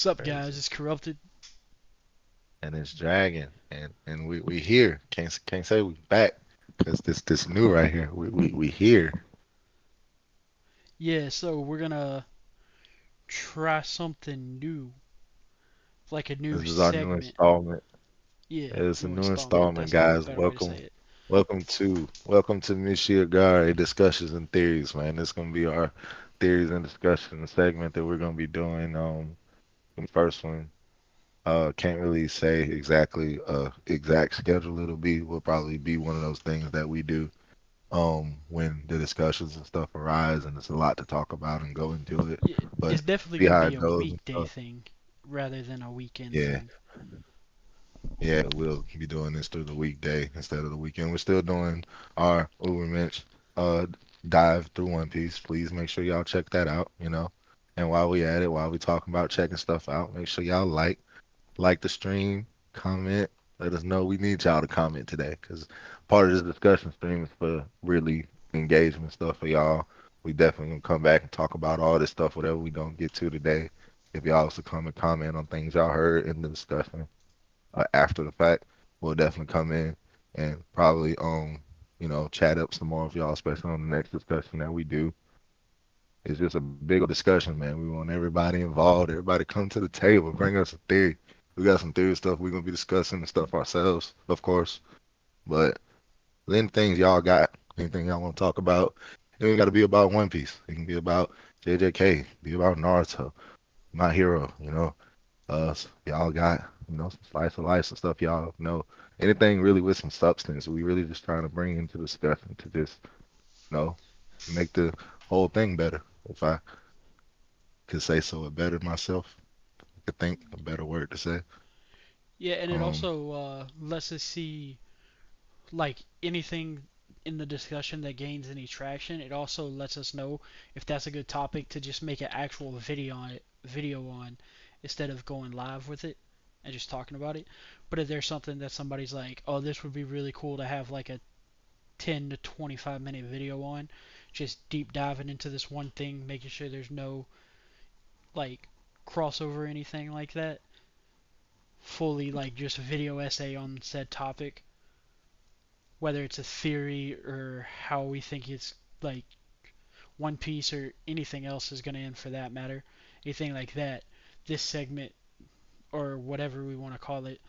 What's up, guys? Crazy. It's Corrupted. And it's dragging. And we here. Can't say we back. Cause this new right here. We here. Yeah, so we're gonna try something new, like a new This is our new segment. installment. Yeah, It's a new new installment. installment, That's probably a guys. better way to say it. Welcome to Meshiagare discussions and theories, man. This gonna be our theories and discussion segment that we're gonna be doing. The first one. Can't really say exactly exact schedule it'll be. Will probably be one of those things that we do when the discussions and stuff arise and it's a lot to talk about and go into it. Yeah, But it's definitely see gonna how be it a goes and weekday stuff. thing rather than a weekend Yeah, thing. yeah, we'll be doing this through the weekday instead of the weekend. We're still doing our Ubermensch uh dive through One Piece. Please make sure y'all check that out. And while we at it, while we talking about checking stuff out, make sure y'all like the stream, comment, let us know. We need y'all to comment today because part of this discussion stream is for really engagement stuff for y'all. We definitely gonna come back and talk about all this stuff, whatever we don't get to today. If y'all also come and comment on things y'all heard in the discussion after the fact, we'll definitely come in and probably chat up some more of y'all, especially on the next discussion that we do. It's just a big old discussion, man. We want everybody involved. Everybody come to the table. Bring us a theory. We got some theory stuff we're gonna be discussing and stuff ourselves, of course. But then things y'all got, anything y'all want to talk about, it ain't got to be about One Piece. It can be about JJK, be about Naruto, My Hero. Y'all got some slice of life and stuff. Y'all know anything really with some substance. We really just trying to bring into discussion to just you know make the whole thing better. If I could say so it better myself. I could think a better word to say. Yeah, and it Um, also lets us see like anything in the discussion that gains any traction. It also lets us know if that's a good topic to just make an actual video on instead of going live with it and just talking about it. But if there's something that somebody's like, oh, this would be really cool to have like a 10 to 25-minute video on, just deep diving into this one thing, making sure there's no like crossover or anything like that. Fully like just a video essay on said topic, whether it's a theory or how we think it's like One Piece or anything else is going to end for that matter, anything like that, this segment or whatever we want to call it,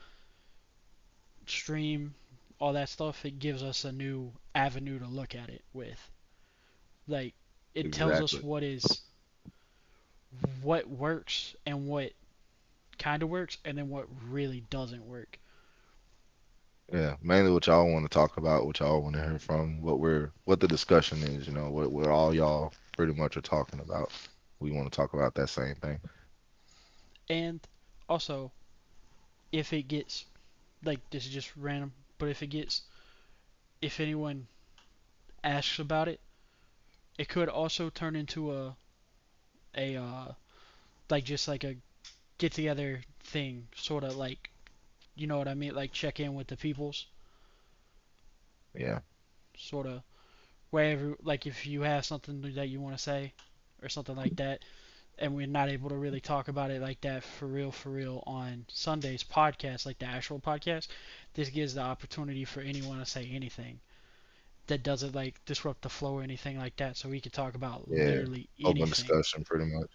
stream, all that stuff, it gives us a new avenue to look at it with. Like, it tells us exactly. what works and what kind of works, and then what really doesn't work. Yeah, mainly what y'all want to talk about, what y'all want to hear from, what the discussion is. What all y'all pretty much are talking about. We want to talk about that same thing. And also, if it gets like this is just random, but if anyone asks about it, it could also turn into a like just like a get together thing, sort of like you know what I mean, like check in with the peoples, Yeah, sort of wherever like if you have something that you want to say or something like that, and we're not able to really talk about it like that for real on Sunday's podcast, like the actual podcast. This gives the opportunity for anyone to say anything that doesn't like disrupt the flow or anything like that, so we could talk about yeah. literally Open anything. discussion, pretty much.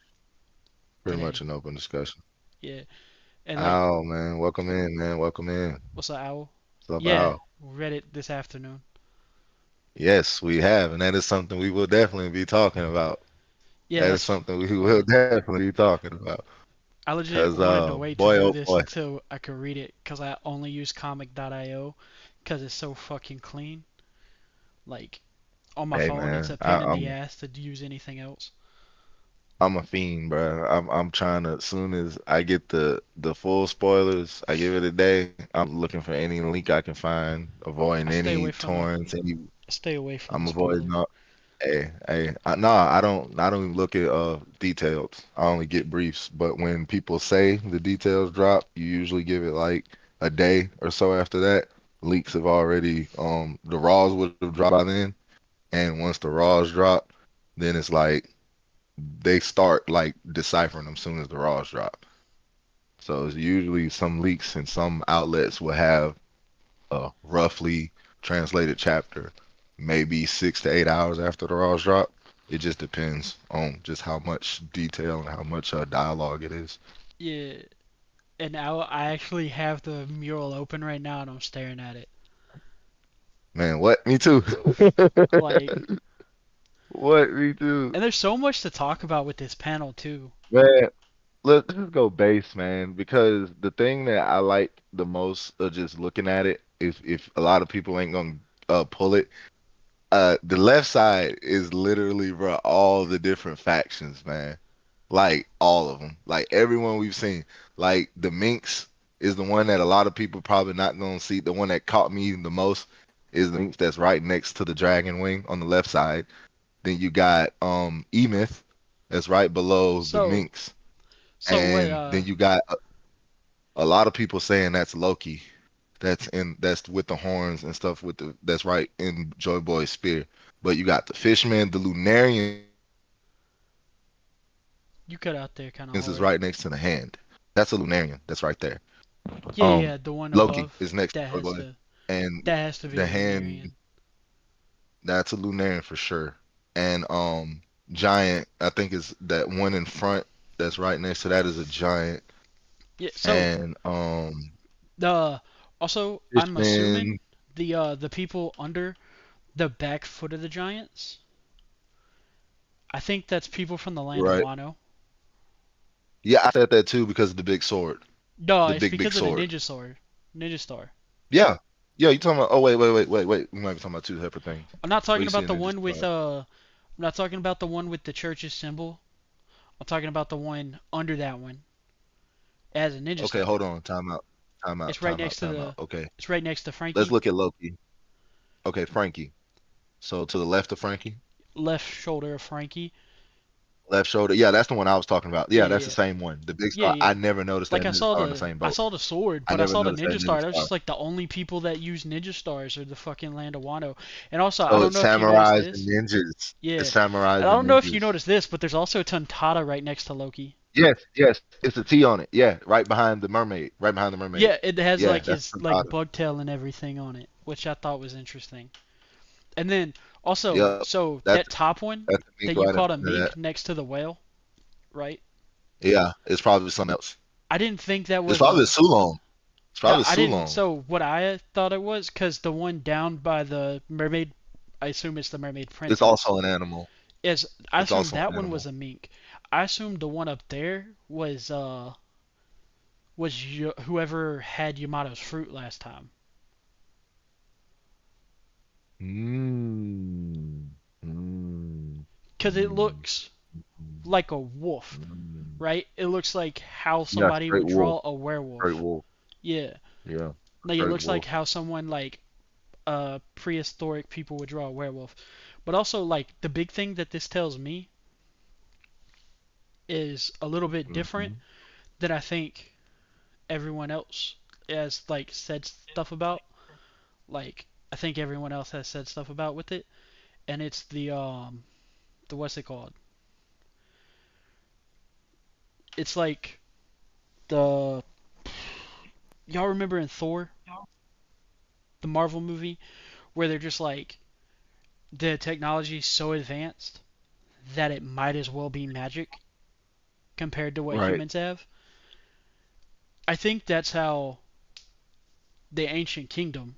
Pretty And much an open discussion. yeah, and like, Al, man, welcome in, man. Welcome in. what's up, Owl? What's up, Yeah, Al? read it this afternoon. Yes, we have, and that is something we will definitely be talking about. Yeah, That is that's. something we will definitely be talking about. I legit Cause wanted to wait to boy, do oh this boy. until I could read it because I only use comic.io because it's so fucking clean. Like on my Hey phone, it's man, a pain in the ass to use anything else. I'm a fiend, bro. I'm trying to. As soon as I get the full spoilers, I give it a day. I'm looking for any link I can find, I avoiding stay any away from the torrents. stay away from the I'm avoiding spoilers. all. Nah, I don't even look at details. I only get briefs. But when people say the details drop, you usually give it like a day or so after that. Leaks have already the raws would have dropped by then, and once the raws drop, then it's like they start like deciphering them soon as the raws drop. So it's usually some leaks and some outlets will have a roughly translated chapter, maybe 6 to 8 hours after the raws drop. It just depends on just how much detail and how much dialogue it is. Yeah, and now I actually have the mural open right now and I'm staring at it. Man, what? Me too. Like, What? Me too. and there's so much to talk about with this panel too. Man, let's just go base, man, because the thing that I like the most of just looking at it, if a lot of people ain't gonna pull it, the left side is literally, bro, all the different factions, man. Like all of them, like everyone we've seen. Like the Minx is the one that a lot of people probably not gonna see. The one that caught me the most is the Minx that's right next to the Dragon Wing on the left side. Then you got Emith that's right below the So, Minx, so what? and then you got a lot of people saying that's Loki. That's with the horns and stuff with the that's right in Joy Boy's spear. But you got the Fishman, the Lunarians is right next to the hand. You cut That's out a there kind of Lunarian. hard. That's right there. Yeah, Loki yeah, the is one next to above Joy Boy, that has to and that has to be the a hand Lunarian. that's a Lunarian for sure. And Giant, I think is that one in front that's right next to that is a Giant. Yeah. So And the also I'm assuming Fishman, the people under the back foot of the Giants. I think that's people from the land of right? Wano. Yeah, I said that too because of the big sword, No, the it's big because of the sword. ninja sword, ninja star. Yeah, yeah. You talking about? Oh wait. We might be talking about two separate things. I'm not Where talking you see about a the ninja one with star? I'm not talking about the one with the church's symbol. I'm talking about the one under that one as a ninja Okay, star. hold on. Time out. Time out. It's right Time next out. to Time out. the Okay, it's right next to let's Frankie, look at Loki. Okay, Frankie. So to the left of Frankie, left shoulder of Frankie. left shoulder. Yeah, that's the one I was talking about. Yeah, Yeah, that's the yeah, same one. The big yeah, star. yeah. I never noticed that Like ninja star on the same I boat. saw the sword, I but I never saw the noticed that ninja ninja star. That was star. just like the only people that use ninja stars are the fucking land of Wano. And also, I So don't it's know if you noticed samurais and this. ninjas. It's Yeah, and samurais I and don't know if you ninjas. noticed this, but there's also a Tontada right next to Loki. Yes, yes. It's a T on it. Yeah, right behind the mermaid. Right behind the mermaid. Yeah, it has Yeah, like that's his like Tontada. bug tail and everything on it, which I thought was interesting. And then also, Yep. so That's that top one that's the mink that you right in called a front of that. mink next to the whale, right? Yeah, it's probably something else. I didn't think that It's was probably a a. Sulong. It's No, probably a I didn't. Sulong. So what I thought it was, because the one down by the mermaid, I assume it's the mermaid It's princess. also an animal. Is I It's assumed also that an one was animal. a mink. I assumed the one up there was whoever had Yamato's fruit last time. Mm. Mm. Because it Mm. looks Mm. like a wolf, Mm. right? It looks like how Yeah, somebody straight would wolf. draw a Straight werewolf. wolf. Yeah. Yeah, Like it straight looks like wolf. how someone like prehistoric people would draw a werewolf. But also like the big thing that this tells me is a little bit different Hmm. than I think everyone else has like said stuff about. Like I think everyone else has said stuff about with it, and it's the what's it called? It's like the y'all remember in Thor, the Marvel movie, where they're just like the technology is so advanced that it might as well be magic compared to what Right. humans have. I think that's how the ancient kingdom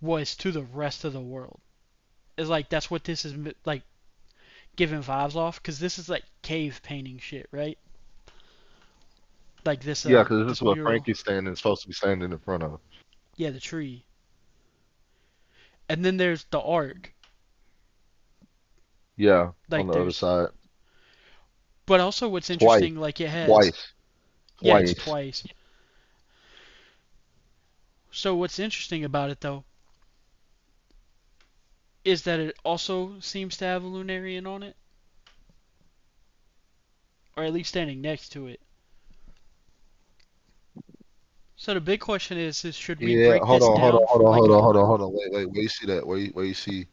was to the rest of the world. It's like that's what this is like giving vibes off because this is like cave painting shit, right? Like Yeah, because this is this what mural. Frankie's standing supposed to be standing in front of. Yeah, the tree. And then there's the arc. Yeah, on Like the other there's side. but also what's Twice. interesting like it has Twice. yeah, it's Twice. twice. So what's interesting about it though is that it also seems to have a Lunarian on it or at least standing next to it. So the big question is should we Yeah, break this down from like a hold on. Wait. Where you see that? Where you see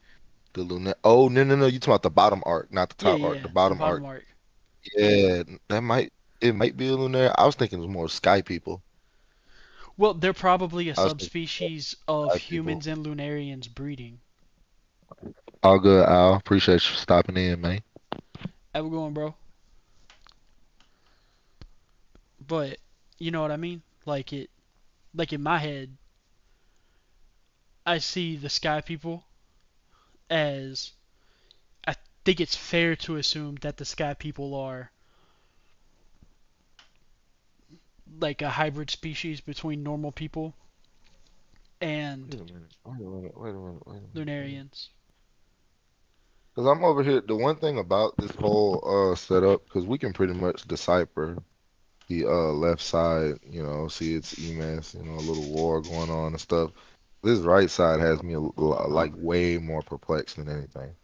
the Luna? Oh, no. You talking about the bottom arc, not the yeah, top arc. yeah, The the bottom bottom arc. arc. Yeah, that might. it might be a lunar. I was thinking it was more sky people. Well, they're probably a I was thinking more subspecies of sky people. humans and Lunarians breeding. All good, Al. Appreciate you stopping in, man. Have a good one, bro. But you know what I mean? Like in my head, I see the sky people as I think it's fair to assume that the sky people are like a hybrid species between normal people and Wait a minute. Wait a minute. Wait a minute. Wait a minute. Lunarians. Because I'm over here. The one thing about this whole setup, because we can pretty much decipher the left side, see it's EMS, a little war going on and stuff. This right side has me like way more perplexed than anything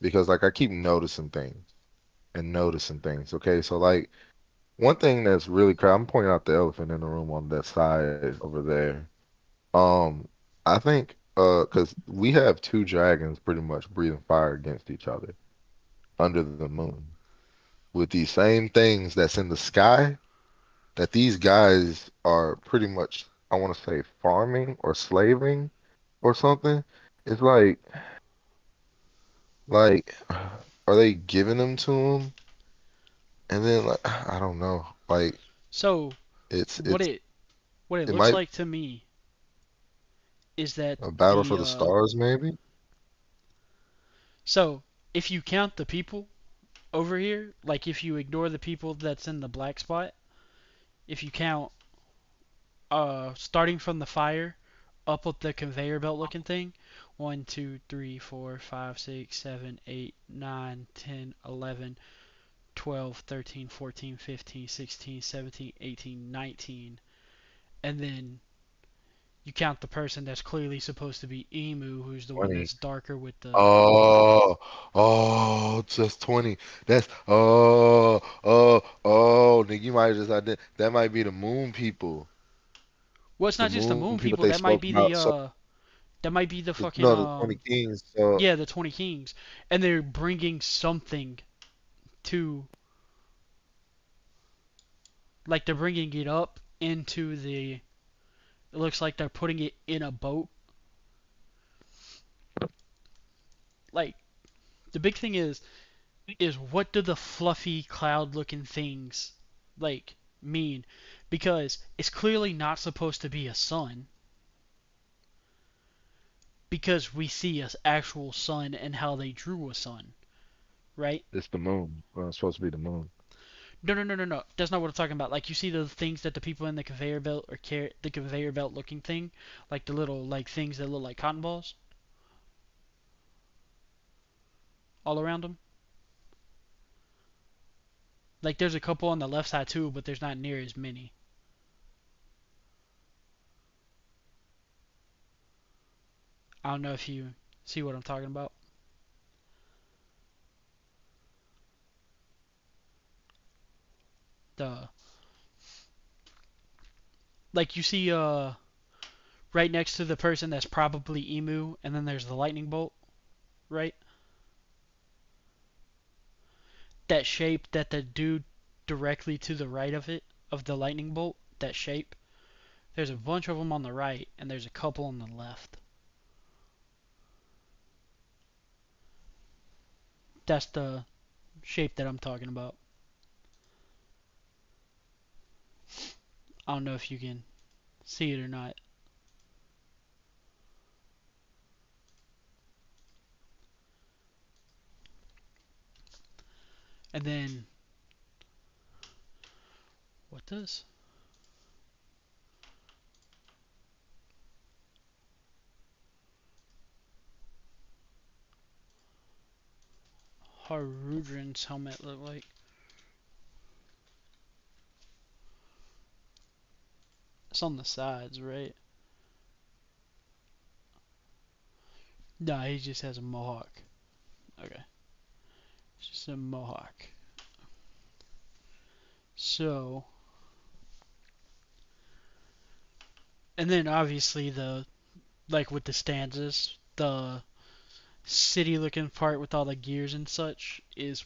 because like I keep noticing things and noticing things. Okay, so like one thing that's really crazy, I'm pointing out the elephant in the room on that side over there. Um, I think because we have two dragons pretty much breathing fire against each other under the moon with these same things that's in the sky that these guys are pretty much, I want to say, farming or slaving or something. It's like, are they giving them to them? And then, like, I don't know. Like, So it's what it's it what it it looks might like to me is that a battle for the the stars, maybe. so if you count the people over here, like if you ignore the people that's in the black spot, if you count starting from the fire up with the conveyor belt looking thing, 1, 2, 3, 4, 5, 6, 7, 8, 9, 10, 11, 12, 13, 14, 15, 16, 17, 18, 19, and then you count the person that's clearly supposed to be Emu, who's the one 20. that's darker with the. Oh, just 20. That's nigga, you might just that might be the moon people. Well, it's The not just the moon moon people people. they That might spoke be about. the So that might be the fucking no, the 20 kings. So yeah, the 20 kings, and they're bringing something to, like they're bringing it up into the. It looks like they're putting it in a boat. Like the big thing is what do the fluffy cloud looking things like mean? Because it's clearly not supposed to be a sun because we see a actual sun and how they drew a sun, right? it's the moon. It's supposed to be the moon. No, no, no, no, no. That's not what I'm talking about. Like you see the things that the people in the conveyor belt or the conveyor belt looking thing, like the little like things that look like cotton balls all around them. Like there's a couple on the left side too, but there's not near as many. I don't know if you see what I'm talking about. The like you see right next to the person that's probably Emu, and then there's the lightning bolt, right? That shape that the dude directly to the right of it, of the lightning bolt, that shape. There's a bunch of them on the right, and there's a couple on the left. That's the shape that I'm talking about. I don't know if you can see it or not. And then, what does Harudran's helmet look like? It's on the sides, right? No, he just has a mohawk. Okay. It's just a mohawk. So, and then obviously like with the stanzas, the city looking part with all the gears and such is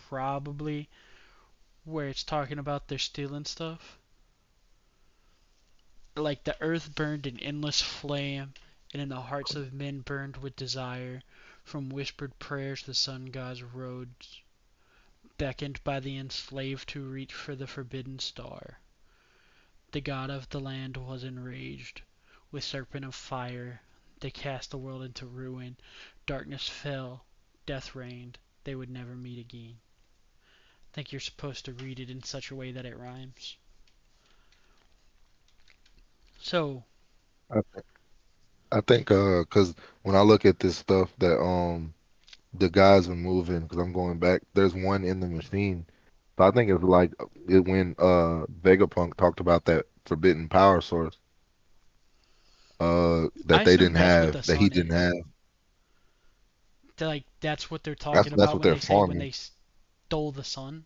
probably where it's talking about they're stealing stuff. Like the earth burned in endless flame, and in the hearts of men burned with desire. From whispered prayers the sun god's roads beckoned by the enslaved to reach for the forbidden star. The god of the land was enraged. With serpent of fire, they cast the world into ruin. Darkness fell, death reigned. They would never meet again. I think you're supposed to read it in such a way that it rhymes. So, I, I think cause when I look at this stuff that the guys are moving, because I'm going back, there's one in the machine. So I think it's like when Vegapunk talked about that forbidden power source I that they assume didn't that's what the have, that he sun didn't is. have. Like that's what they're talking That's about what when they're they say when farming. they stole the sun.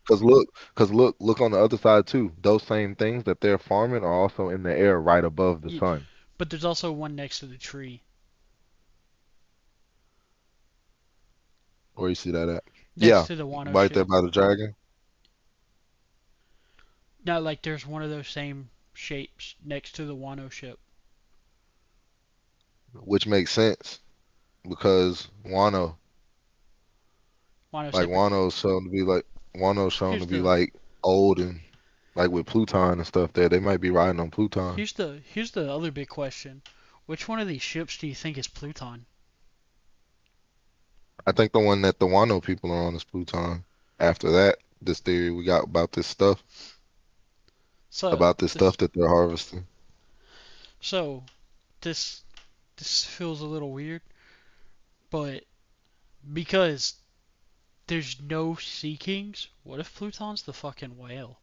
Cause look on the other side too. Those same things that they're farming are also in the air right above the Yeah, sun. but there's also one next to the tree. Where you see that at? Next Yeah, to the Wano right there ship. by the dragon, No, like there's one of those same shapes next to the Wano ship. which makes sense because Wano like separate. Wano's shown to Here's be the like old and like with Pluton and stuff there, they might be riding on Pluton. here's the other big question. Which one of these ships do you think is Pluton? I think the one that the Wano people are on is Pluton. After that, this theory we got So about this stuff this that they're harvesting. so this this feels a little weird, but because there's no Sea Kings, what if Pluton's the fucking whale?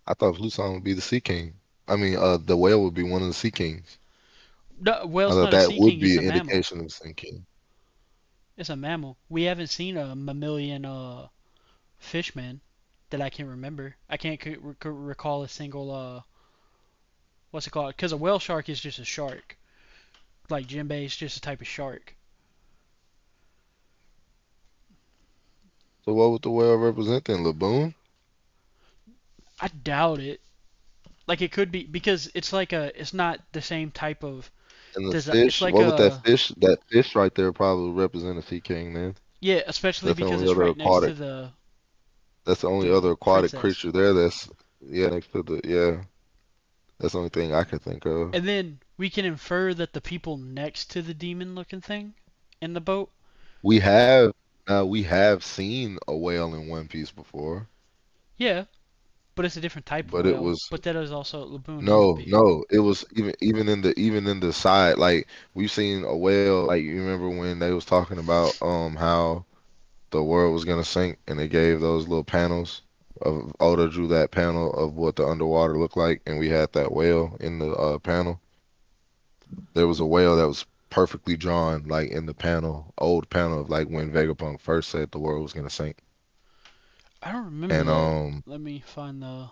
I thought Pluton would be the Sea King. I mean, the whale would be one of the Sea Kings. No, I whale's thought not a that sea would king. be It's a an mammal. indication of the Sea King. It's a mammal. We haven't seen a mammalian fishman that I can remember. I can't recall a single what's it called? Because a whale shark is just a shark. Like Jinbei is just a type of shark. So what would the whale represent then? Laboon? I doubt it. Like it could be because it's like a. It's not the same type of. And the It's fish, like what would that a. fish, that fish right there probably represent a sea king then? Yeah, especially That's the because only it's other right next to aquatic, that's the only the other aquatic princess. creature there that's, yeah, next to yeah, that's the only thing I could think of. And then we can infer that the people next to the demon-looking thing in the boat. We have, we have seen a whale in One Piece before, Yeah, but it's a different type of but it whale. was, But that is also Laboon is no, big. no, it was even in the side, like we've seen a whale, like you remember when they was talking about how the world was gonna sink, and they gave those little panels of Oda drew that panel of what the underwater looked like, and we had that whale in the panel. There was a whale that was perfectly drawn, like in the panel, old panel of like when Vegapunk first said the world was gonna sink, I don't remember and that. Let me find the.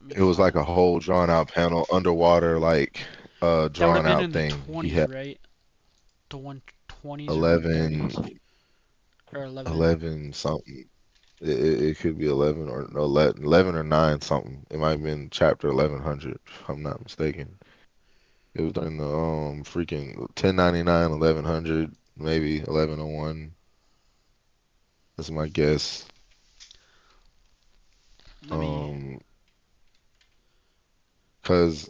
Let me it was like a find. whole drawn out panel underwater, like That would have drawn been out in the thing. He 20s, had right? The 120s or 11, 130s or 11. 11 something. It could be 11 or no, 11 or 9 something. It might have been chapter 1100, if I'm not mistaken. It was during the freaking 1099, 1100, maybe 1101. That's my guess. Let me. Um, cause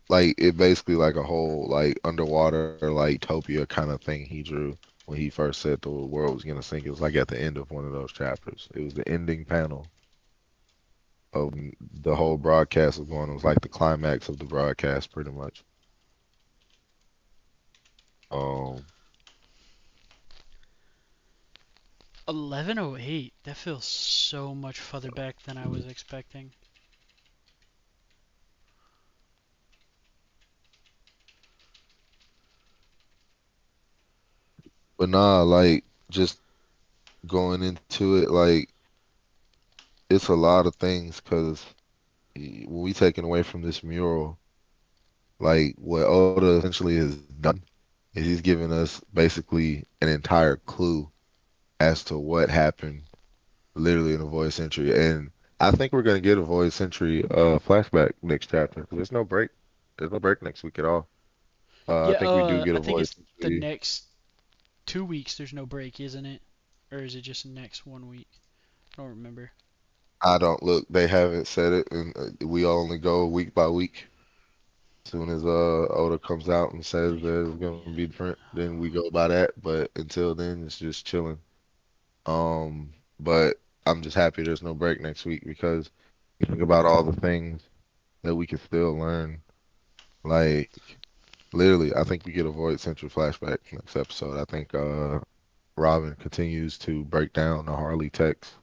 like it basically like a whole like underwater like Topia kind of thing he drew when he first said the world was gonna sink. It was like at the end of one of those chapters. It was the ending panel of the whole broadcast was going. It was like the climax of the broadcast, pretty much. Um, 1108. That feels so much further back than I was expecting. but nah, like just going into it, like it's a lot of things because when we taken away from this mural, like what Oda essentially has done. And he's giving us basically an entire clue as to what happened literally in a void century. And I think we're gonna get a void century flashback next chapter. There's no break. There's no break next week at all. I Yeah, think we do get I a think void it's the century. next 2 weeks. There's no break, isn't it? Or is it just next 1 week? I don't remember. I don't look. They haven't said it, and we only go week by week. As soon as Oda comes out and says that it's gonna be different, then we go by that. But until then, it's just chilling. But I'm just happy there's no break next week because you think about all the things that we can still learn. Like literally, I think we get a Void Central flashback next episode. I think Robin continues to break down the Harley text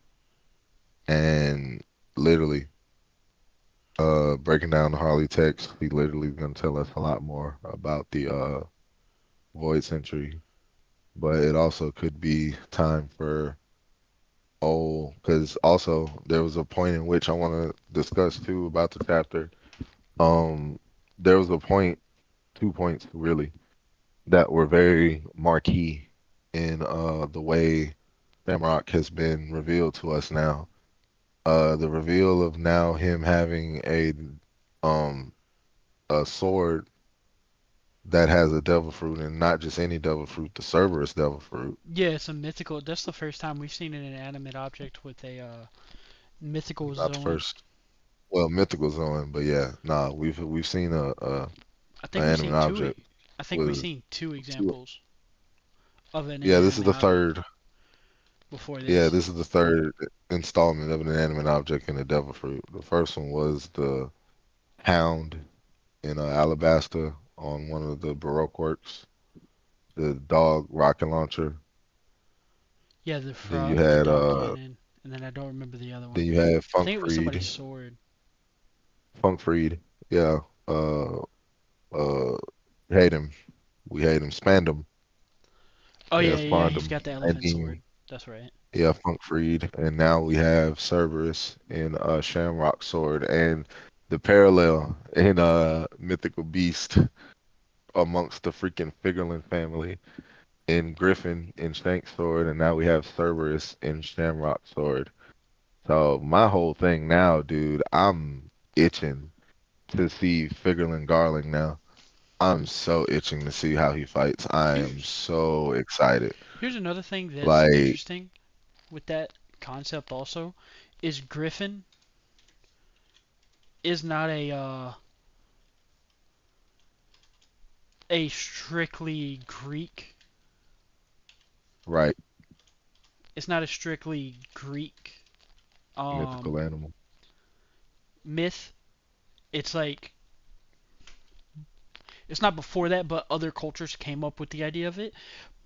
and literally breaking down the Harley text, he literally is gonna tell us a lot more about the Void Century. But it also could be time for because also there was a point in which I want to discuss too about the chapter. Um, there was a point, 2 points really, that were very marquee in the way Shamrock has been revealed to us now. The reveal of now him having um a sword that has a devil fruit and not just any devil fruit, the Cerberus devil fruit. Yeah, it's a mythical. That's the first time we've seen an inanimate object with a mythical Not the Zoan. first, well, mythical zone, but yeah, nah, we've seen I an think we've animate seen two. object I think we've with seen two two. examples of an Yeah, this is inanimate the object third. before Yeah, this. this is the third installment of an inanimate object in the devil fruit. The first one was the hound in Alabasta on one of the Baroque works, the dog rocket launcher. Yeah, Then you the had dog cannon, and then I don't remember the other one. I think it was somebody's sword. Funk Freed. Yeah, hate him. We hate him. Spandam. Oh Yeah, yeah, yeah, he's Spandam. got the And elephant sword. then That's right. yeah, Funk Freed. And now we have Cerberus in Shamrock Sword and the parallel in Mythical Beast amongst the freaking Figurlin family in Griffin in Shank Sword, and now we have Cerberus in Shamrock Sword. So my whole thing now, dude, I'm itching to see Figurlin Garling now. I'm so itching to see how he fights. I am Here's so excited. here's another thing that's Like, interesting with that concept also is Griffin is not a strictly Greek. right, It's not a strictly Greek um mythical animal. myth. It's like it's not before that, but other cultures came up with the idea of it.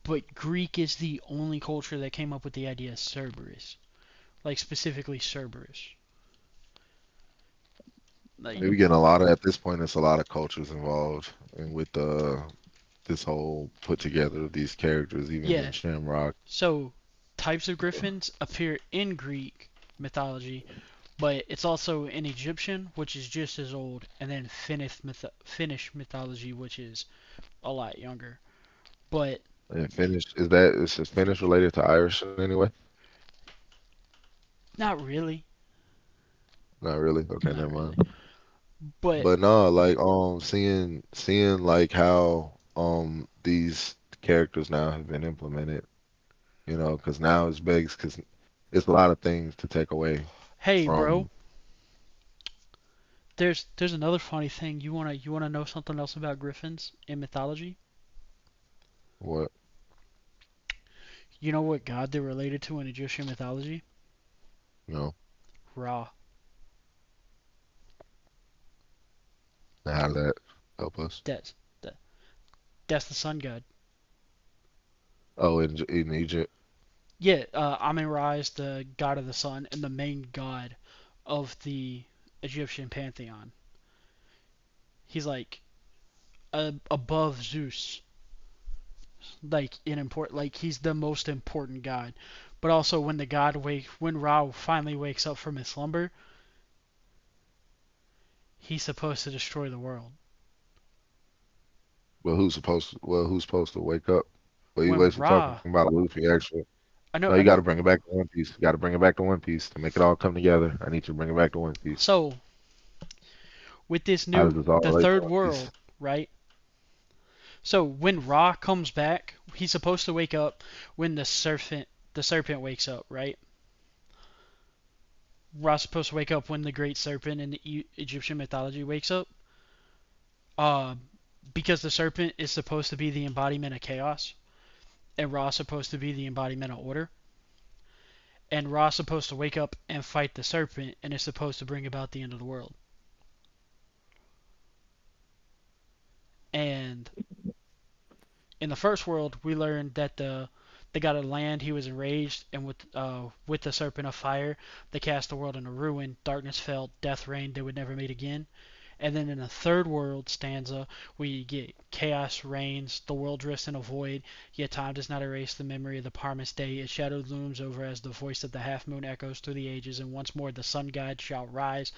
But Greek is the only culture that came up with the idea of Cerberus, like specifically Cerberus. Like Maybe getting a lot of at this point. It's a lot of cultures involved, and with this whole put together of these characters, even in yeah, Shamrock. so types of griffins appear in Greek mythology, but it's also in Egyptian, which is just as old, and then Finnish mythology, which is a lot younger. But And Finnish is Finnish related to Irish in any way? not really, Not really. Okay, not never really. mind. But But no, like seeing like how these characters now have been implemented, because now it's begs because it's a lot of things to take away hey, bro, from there's another funny thing. You wanna know something else about griffins in mythology? what You know what god they're related to in Egyptian mythology? you know Ra. and how does that help us. That's that, that's the sun god. Oh, in Egypt, Yeah, Amen-Ra is the god of the sun and the main god of the Egyptian pantheon. He's like above Zeus, like in important, like he's the most important god. But also when Ra finally wakes up from his slumber, he's supposed to destroy the world. Who's supposed to wake up? Well, you When wasn't talking Ra, about Luffy actually. I know, No, I you got to know. bring it back to One Piece. You got to bring it back to One Piece to make it all come together. I need you to bring it back to One Piece. So with this How new, does this all the relate to third One Piece? world, right? So when Ra comes back, he's supposed to wake up when the serpent wakes up, right? Ra's supposed to wake up when the great serpent in the Egyptian mythology wakes up. Uh, because the serpent is supposed to be the embodiment of chaos, and Ra's supposed to be the embodiment of order. And Ra's supposed to wake up and fight the serpent, and is supposed to bring about the end of the world. And in the first world, we learned that they got a land. He was enraged, and with the serpent of fire, they cast the world into ruin. Darkness fell, death reigned. They would never meet again. And then in the third world stanza, we get chaos reigns, the world drifts in a void, yet time does not erase the memory of the promised day. Its shadow looms over as the voice of the half moon echoes through the ages, and once more the sun god shall rise,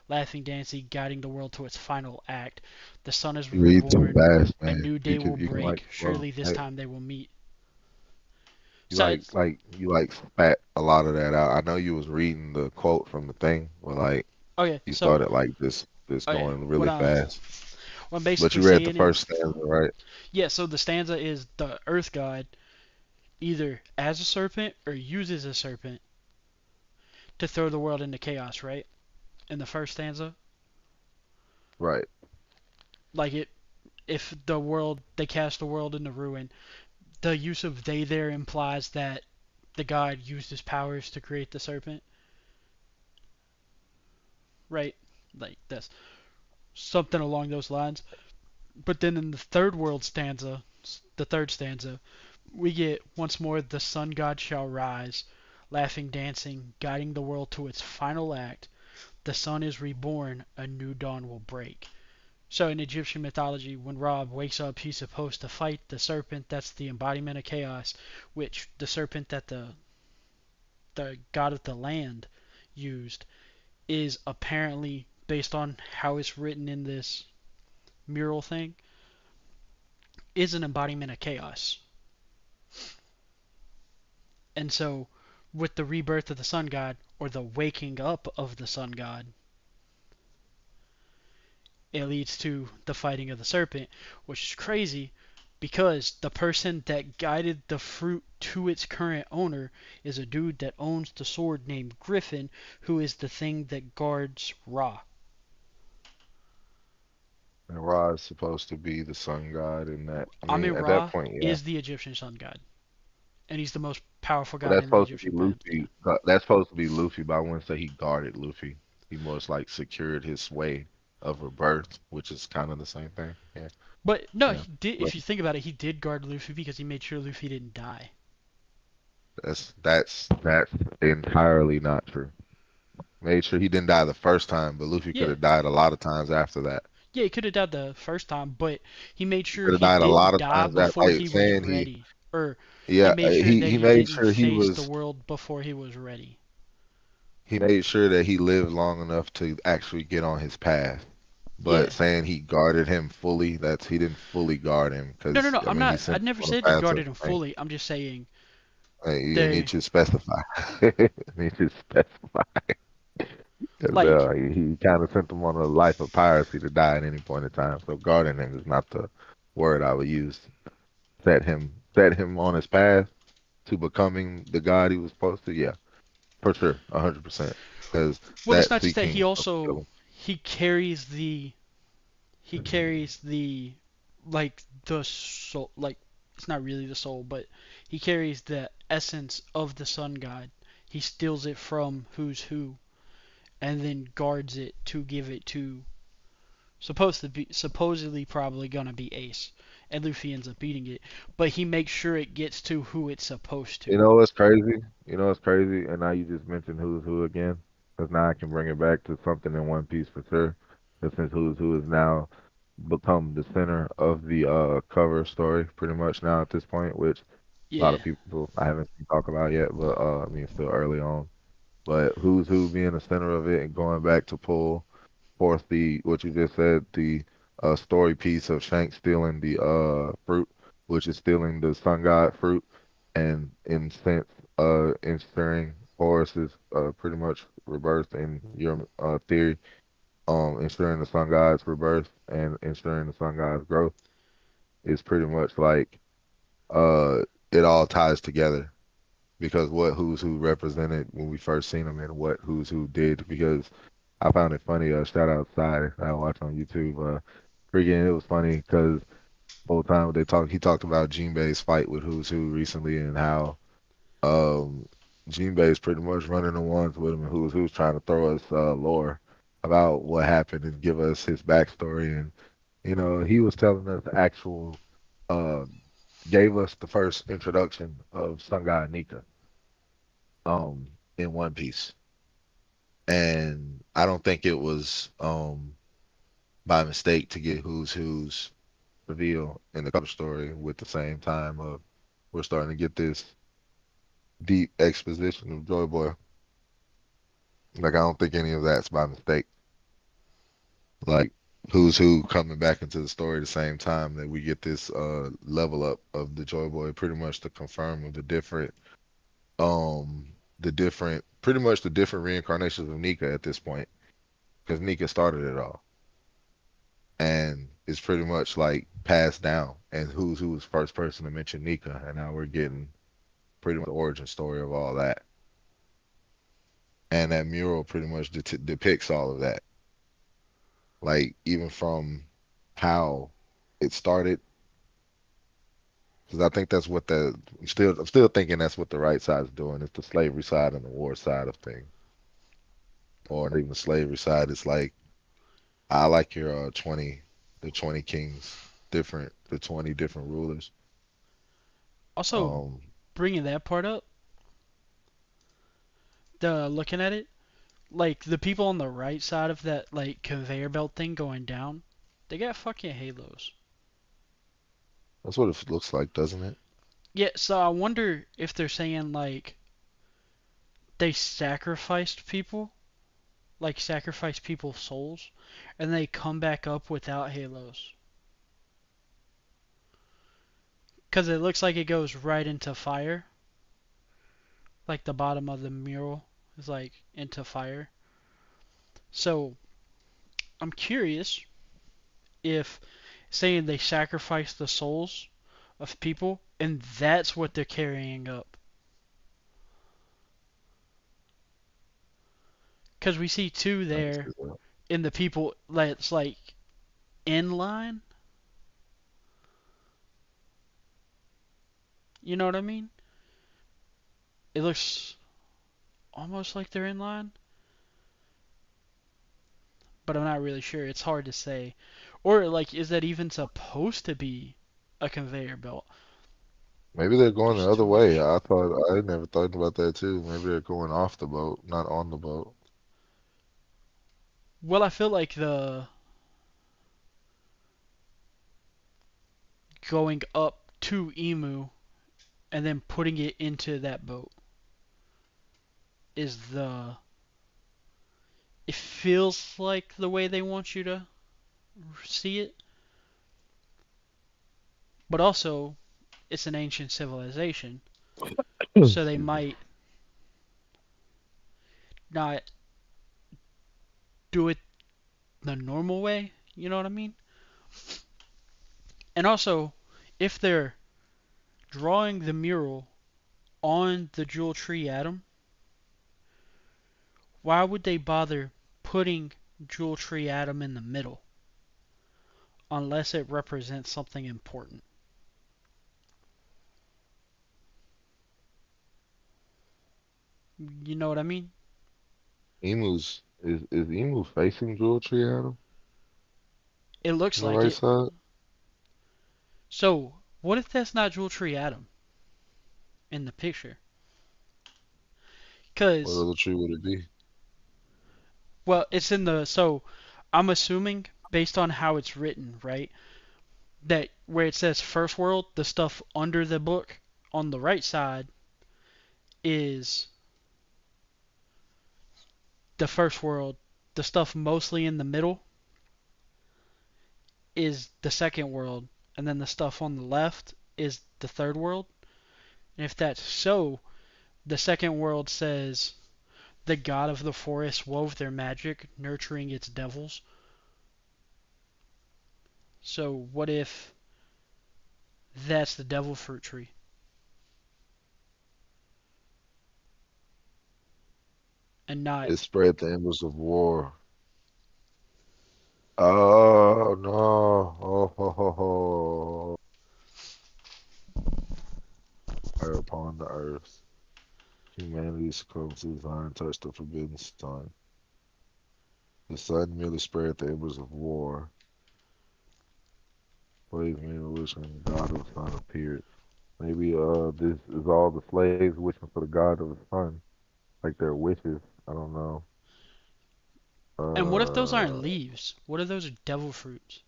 laughing, dancing, guiding the world to its final act. The sun is You read too reborn, fast, a man. new You day will can like break. slow. Surely this Hey, time they will meet. you So it's you like spat a lot of that out. I know you was reading the quote from the thing, but like okay. you So started like this okay, going what really fast. I'm But basically you read the saying first is stanza, right? yeah. So the stanza is the earth god either as a serpent or uses a serpent to throw the world into chaos. Right in the first stanza, Right. like it if the world they cast the world into ruin, the use of they there implies that the god used his powers to create the serpent. Right, like that's something along those lines. But then in the third world stanza, the third stanza, we get once more the sun god shall rise, laughing, dancing, guiding the world to its final act. The sun is reborn, a new dawn will break. So in Egyptian mythology, when Rob wakes up, he's supposed to fight the serpent that's the embodiment of chaos, which the serpent that the god of the land used is apparently based on how it's written in this mural thing is an embodiment of chaos. And so, with the rebirth of the sun god, or the waking up of the sun god, it leads to the fighting of the serpent, which is crazy because the person that guided the fruit to its current owner is a dude that owns the sword named Griffin, who is the thing that guards Ra. And Ra is supposed to be the sun god and that I mean Amin at that Ra point, yeah. is the Egyptian sun god, and he's the most powerful But god that's in the supposed to be Egyptian pantheon. Luffy. That's supposed to be Luffy, but I wouldn't say he guarded Luffy. He most like secured his way of rebirth, which is kind of the same thing. Yeah, But no, yeah. he did. But If you think about it, he did guard Luffy because he made sure Luffy didn't die. that's entirely not true. Made sure he didn't die the first time, but Luffy could Yeah, have died a lot of times after that. yeah, he could have died the first time, but he made He sure could have he died a lot didn't of die times after. before Like he was saying ready, or he yeah, made sure that he he made didn't sure he face the was world before he was ready. he made sure that he lived long enough to actually get on his path. But Yeah. saying he guarded him fully, that's he didn't fully guard him No, no, because no. I I'm mean he not. I sent never him on said a he path to guarded him like, fully. I'm just saying you need they to specify. You need to specify because like. he kind of sent him on a life of piracy to die at any point in time. So guarding him is not the word I would use. Set him on his path to becoming the god he was supposed to. Yeah, for sure, 100%. Because Well, it's that's not just that. He speaking of also skill. he carries the he carries the like the soul, like it's not really the soul, but he carries the essence of the sun god. He steals it from who's who and then guards it to give it to supposedly probably gonna be Ace, and Luffy ends up beating it, but he makes sure it gets to who it's supposed You to. know what's crazy? You know what's crazy? And now you just mentioned Who's Who again. Because now I can bring it back to something in One Piece for sure. 'Cause since Who's Who has now become the center of the cover story pretty much now at this point, which a lot Yeah, of people I haven't seen talk about yet, but I mean it's still early on. But Who's Who being the center of it and going back to pull forth the what you just said, the story piece of Shanks stealing the fruit, which is stealing the sun god fruit, and in sense ensuring Horus's pretty much rebirth in your theory, ensuring the sun god's rebirth and ensuring the sun god's growth is pretty much like uh it all ties together because what Who's Who represented when we first seen him and what Who's Who did because I found it funny. Shout out Side I watched on YouTube. Freaking, it was funny because whole time he talked about Jinbei's fight with Who's Who recently and how um Jinbei is pretty much running the ones with him and Who's trying to throw us lore about what happened and give us his backstory and he was telling us the actual uh gave us the first introduction of Sun God Nika in One Piece. And I don't think it was by mistake to get Who's reveal in the cover story with the same time of we're starting to get this deep exposition of Joy Boy. Like I don't think any of that's by mistake. Like Who's Who coming back into the story the same time that we get this level up of the Joy Boy, pretty much to confirm of the different pretty much the different reincarnations of Nika at this point. Because Nika started it all. And it's pretty much like passed down. And Who was first person to mention Nika, and now we're getting pretty much the origin story of all that. And that mural pretty much depicts all of that. Like even from how it started, because I think that's what I'm still thinking that's what the right side is doing. It's the slavery side and the war side of things, or not even the slavery side. It's like I like your 20 kings, the 20 different rulers. Also, Um, bringing that part up, the looking at it, like the people on the right side of that like conveyor belt thing going down, they got fucking halos. that's what it looks like, doesn't it? Yeah, so I wonder if they're saying like they sacrificed people, like sacrifice people's souls, and they come back up without halos. Because it looks like it goes right into fire, like the bottom of the mural is like into fire. So I'm curious if saying they sacrifice the souls of people and that's what they're carrying up. Because we see two I can there see that. in the people that's like in line. You know what I mean? It looks almost like they're in line, but I'm not really sure. It's hard to say. Or like, is that even supposed to be a conveyor belt? Maybe they're going There's the other too way. much. I never thought about that too. Maybe they're going off the boat, not on the boat. Well, I feel like the going up to Emu and then putting it into that boat is the. It feels like the way they want you to see it, but also it's an ancient civilization, so they Excuse me. might not do it the normal way. You know what I mean? And also, if they're drawing the mural on the jewel tree atom, why would they bother putting jewel tree atom in the middle unless it represents something important? You know what I mean? Is Emu facing Jewel Tree Adam It looks on the like right it. side? So, what if that's not jewel tree atom in the picture? What Because, other tree would it be? well, it's in the. So, I'm assuming, based on how it's written, right? That where it says first world, the stuff under the book on the right side is the first world. The stuff mostly in the middle is the second world, and then the stuff on the left is the third world. And if that's so, the second world says the god of the forest wove their magic, nurturing its devils. So what if that's the devil fruit tree and not? It spread the embers of war. Oh no. Oh ho ho ho. Fire upon the earth. Humanity succumbs to design, touched the forbidden sun. The sun merely spared the embers of war. Slaves made a wish when the god of the sun appeared. Maybe this is all the slaves wishing for the god of the sun, like their wishes. I don't know. And what if those aren't Uh, leaves? What if those are devil fruits?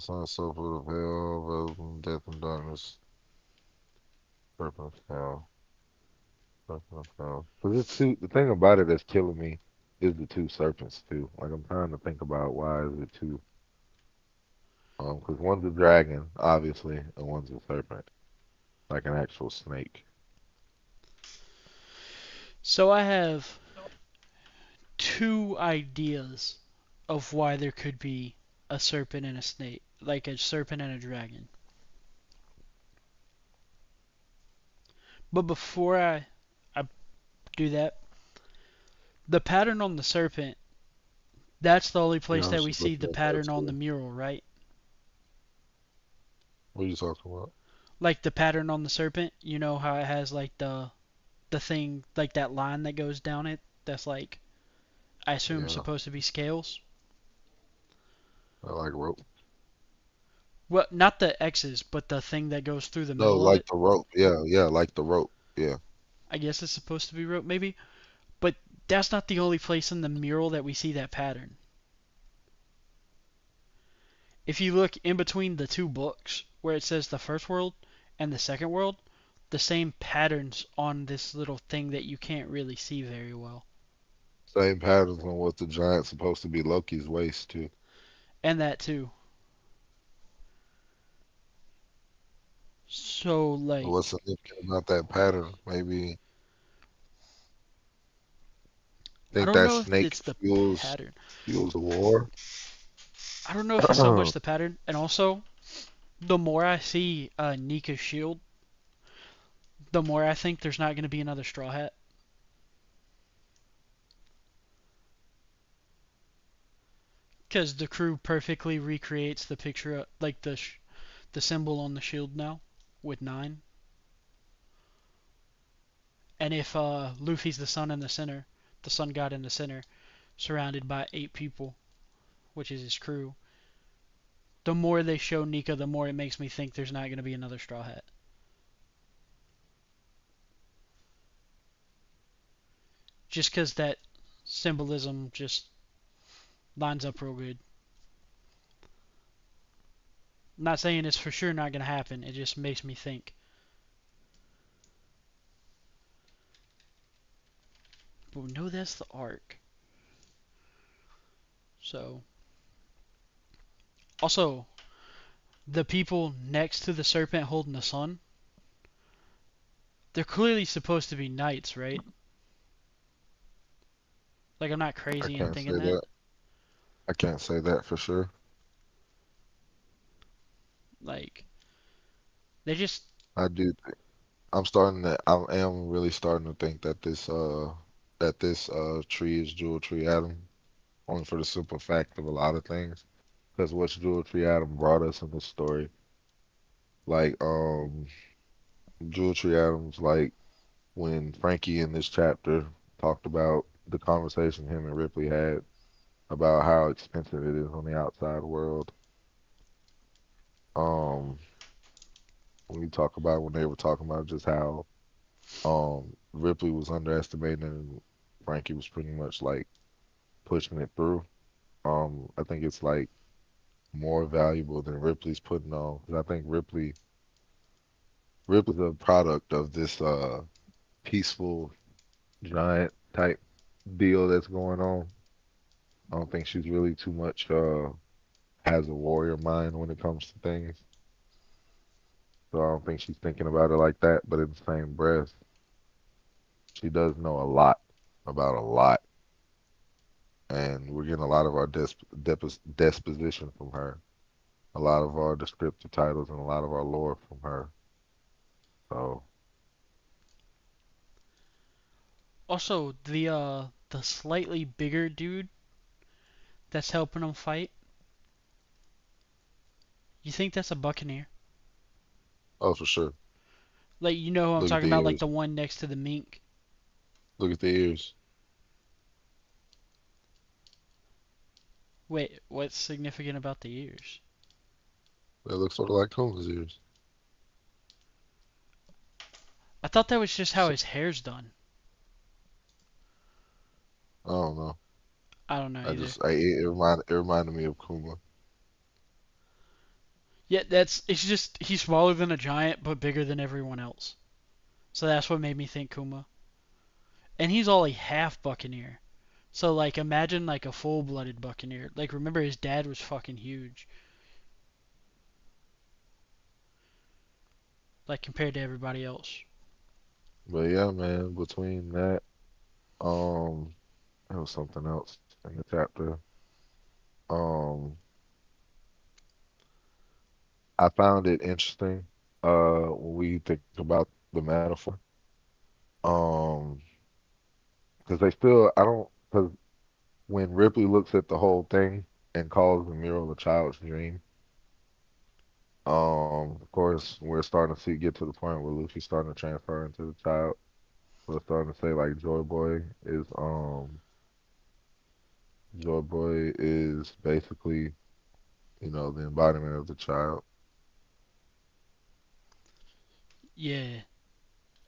sun so full of hell, death and darkness, serpent of hell, serpent of hell. Cause it's two. The thing about it that's killing me is the two serpents too. Like I'm trying to think about why is it two. Because one's a dragon, obviously, and one's a serpent, like an actual snake. So I have two ideas of why there could be a serpent and a snake, like a serpent and a dragon. But before I do that, the pattern on the serpent, that's the only Yeah, place I that was we just see looking the at that pattern on the too. mural, right? What are you talking about? Like the pattern on the serpent, you know how it has like the thing like that line that goes down it that's like I assume Yeah, supposed to be scales. I like rope. Well, not the X's, but the thing that goes through the No, middle of like it. the rope. Yeah, yeah, like the rope. Yeah. I guess it's supposed to be rope maybe, but that's not the only place in the mural that we see that pattern. If you look in between the two books where it says the first world and the second world, the same patterns on this little thing that you can't really see very well. Same patterns on what the giant's supposed to be Loki's waist too. And that too. So So like what's significant about that pattern? Maybe I think don't that know if snake it's the fuels pattern. fuels the war. I don't know if it's so much the pattern, and also the more I see Nika's shield, the more I think there's not going to be another Straw Hat. Because the crew perfectly recreates the picture, like the symbol on the shield now, with 9. And if Luffy's the sun in the center, the sun god in the center, surrounded by 8 people, which is his crew, the more they show Nika, the more it makes me think there's not going to be another Straw Hat. Just because that symbolism just lines up real good. I'm not saying it's for sure not going to happen, it just makes me think. But we know that's the arc. So, also, the people next to the serpent holding the sun, they're clearly supposed to be knights, right? Like, I'm not I crazy in can't say thinking that. that. I can't say that for sure. Like, they just. I do. I'm starting to. I am really starting to think that this tree is Jewel Tree Adam, only for the simple fact of a lot of things. Because what's Jewel Tree Adam brought us in the story, like Jewel Tree Adams, like when Frankie in this chapter talked about the conversation him and Ripley had about how expensive it is on the outside world. Um, when you talk about when they were talking about just how Ripley was underestimating and Frankie was pretty much like pushing it through. I think it's like more valuable than Ripley's putting on. 'Cause I think Ripley's a product of this peaceful giant type deal that's going on. I don't think she's really too much has a warrior mind when it comes to things. So I don't think she's thinking about it like that. But in the same breath, she does know a lot about a lot, and we're getting a lot of our disposition from her, a lot of our descriptive titles, and a lot of our lore from her. So, Also, the slightly bigger dude that's helping him fight. You think that's a Buccaneer? oh, for sure. Like you know who I'm Look at talking the about, like ears. the one next to the mink. Look at the ears. Wait, what's significant about the ears? They look sort of like Kuma's ears. I thought that was just how So, his hair's done. I don't know. I don't know either. It reminded me of Kuma. Yeah, that's it's just he's smaller than a giant but bigger than everyone else. So that's what made me think Kuma. And he's only half Buccaneer. So like imagine like a full-blooded Buccaneer. Like remember his dad was fucking huge. Like compared to everybody else. But yeah, man, between that, um, there was something else in the chapter. Um, I found it interesting, when we think about the metaphor. Um, because they still, I don't, because when Ripley looks at the whole thing and calls the mural a child's dream, of course, we're starting to see get to the point where Luffy's starting to transfer into the child. We're starting to say like Joy Boy is basically, the embodiment of the child. Yeah.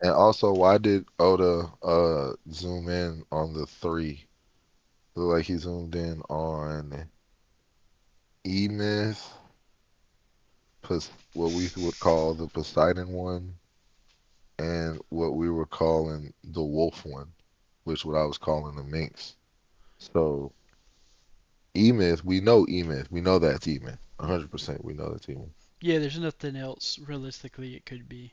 And also, why did Oda zoom in on the three? Look like he zoomed in on E-Myth, what we would call the Poseidon one, and what we were calling the Wolf one, which what I was calling the Minx. So E-Myth, we know E-Myth, we know that's E-Myth, 100%. We know that's E-Myth. Yeah, there's nothing else realistically it could be.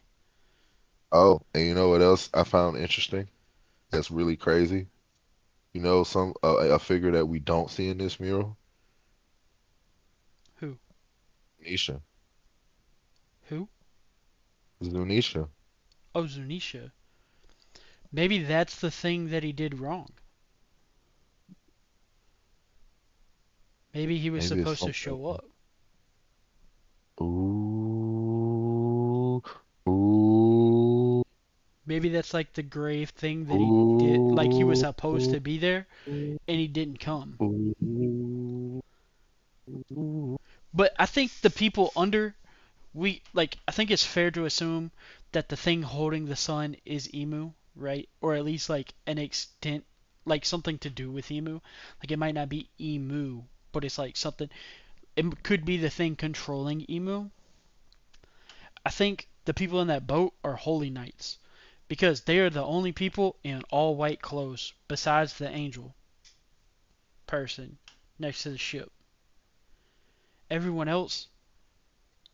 Oh, and you know what else I found interesting? That's really crazy. Some a figure that we don't see in this mural, Who? Nisha, Who? Zunisha. Oh, Zunisha. Maybe that's the thing that he did wrong. Maybe he was Maybe it's supposed to something. show up. Ooh, ooh, Maybe that's like the grave thing that he did. Like he was ooh, supposed to be there and he didn't come. ooh, ooh. But I think the people under we like I think it's fair to assume that the thing holding the sun is Emu, right? Or at least like an extent like something to do with Emu. Like it might not be Emu, but it's like something it could be the thing controlling Emu. I think the people in that boat are holy knights because they are the only people in all white clothes besides the angel person next to the ship. Everyone else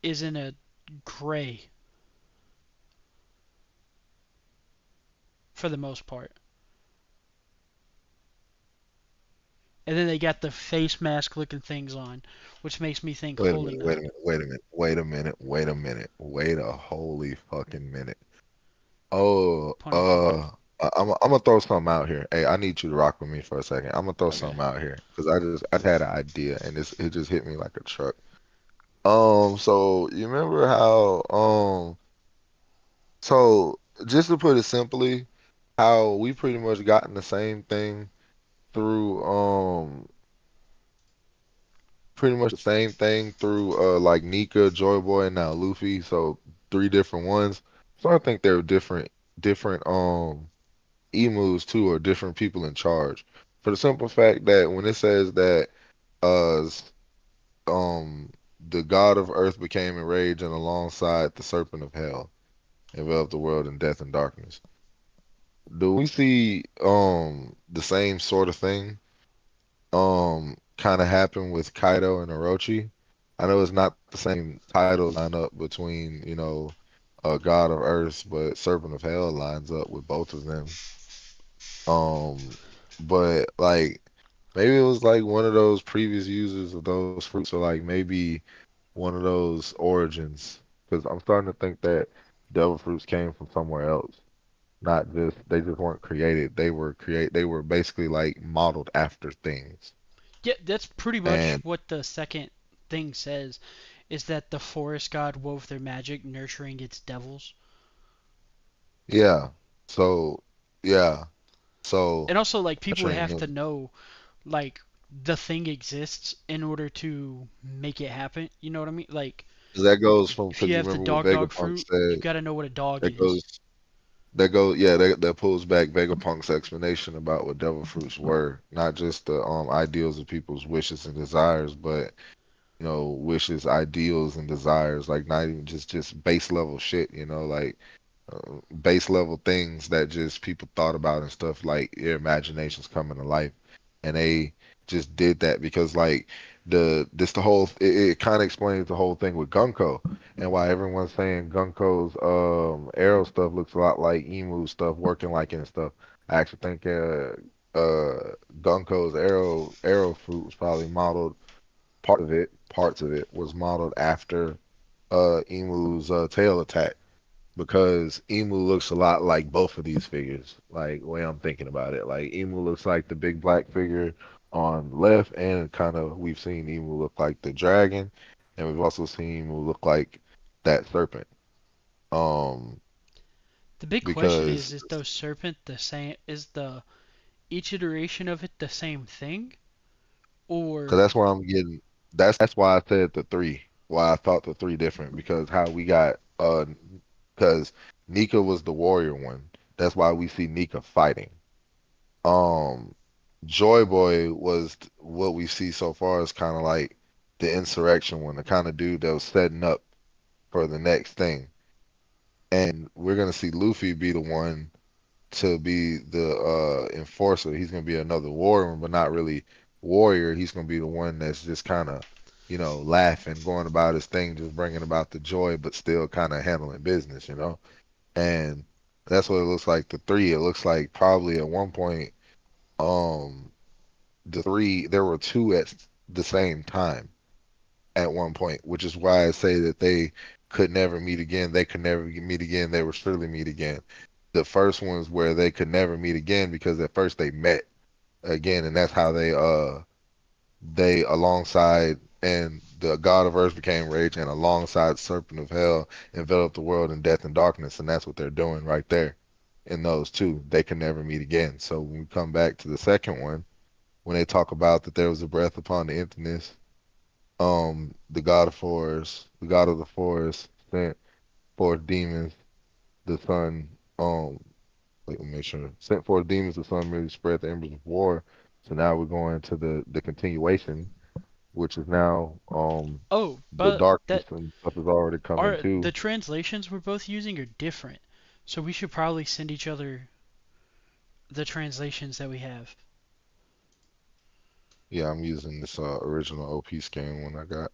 is in a gray for the most part. And then they got the face mask looking things on, which makes me think Wait a Holy minute, wait a Knight. minute, wait a minute, wait a minute, wait a minute, wait a holy fucking minute. Oh, Pun intended. I'm gonna throw something out here. Hey, I need you to rock with me for a second. I'm gonna throw Okay. something out here because I had an idea and it just hit me like a truck. So you remember how so just to put it simply, how we pretty much gotten the same thing through pretty much the same thing through like Nika, Joy Boy, and now Luffy. So three different ones. So I think they're different emus too, or different people in charge. For the simple fact that when it says that uh s- um the god of earth became enraged and alongside the serpent of hell enveloped the world in death and darkness. Do we see the same sort of thing? kind of happened with Kaido and Orochi. I know it's not the same title line up between, God of Earth, but Serpent of Hell lines up with both of them. Um, but like maybe it was like one of those previous users of those fruits, or like maybe one of those origins. Because I'm starting to think that devil fruits came from somewhere else. Not just they just weren't created. They were basically like modeled after things. Yeah, that's pretty much And what the second thing says, is that the forest god wove their magic, nurturing its devils. yeah. So yeah. So And also, like, people nurturing have to them. know, like, the thing exists in order to make it happen. You know what I mean? Like, 'Cause that goes from if you because you have the remember what dog Vegapunk fruit, you said. gotta know what a dog That is. goes that goes yeah, that pulls back Vegapunk's explanation about what devil fruits were. Not just the ideals of people's wishes and desires, but wishes, ideals and desires, like not even just base level shit, like base level things that just people thought about and stuff like their imaginations coming to life, and they just did that because like the whole it kind of explains the whole thing with Gunko and why everyone's saying Gunko's arrow stuff looks a lot like Emu stuff working like it and stuff. I actually think Gunko's arrow fruit was probably modeled parts of it was modeled after Emu's tail attack because Emu looks a lot like both of these figures. Like the way I'm thinking about it, like Emu looks like the big black figure on the left, and kind of we've seen Emu look like the dragon, and we've also seen Emu look like that serpent. Um, The big question is because those serpent the same? Is the each iteration of it the same thing, or that's where I'm getting. That's why I said the three. Why I thought the three different because how we got because Nika was the warrior one. That's why we see Nika fighting. Um, Joy Boy was what we see so far is kind of like the insurrection one, the kind of dude that was setting up for the next thing. And we're gonna see Luffy be the one to be the enforcer. He's gonna be another warrior, but not really warrior. He's gonna be the one that's just kind of, laughing, going about his thing, just bringing about the joy, but still kind of handling business. And that's what it looks like. The three, it looks like probably at one point, um, the three, there were two at the same time at one point, which is why I say that they could never meet again. They could never meet again. They would surely meet again. The first ones where they could never meet again because at first they met again, and that's how they alongside and the God of Earth became rage, and alongside Serpent of Hell enveloped the world in death and darkness, and that's what they're doing right there. In those two, they can never meet again. So when we come back to the second one, when they talk about that there was a breath upon the emptiness, the god of the forest sent forth demons, the sun, let me make sure, sent forth demons, the sun merely spread the embers of war. So now we're going to the continuation, which is now, oh, the but darkness that and stuff is already coming are the too. translations we're both using are different, so we should probably send each other the translations that we have. Yeah, I'm using this original OP scan one I got.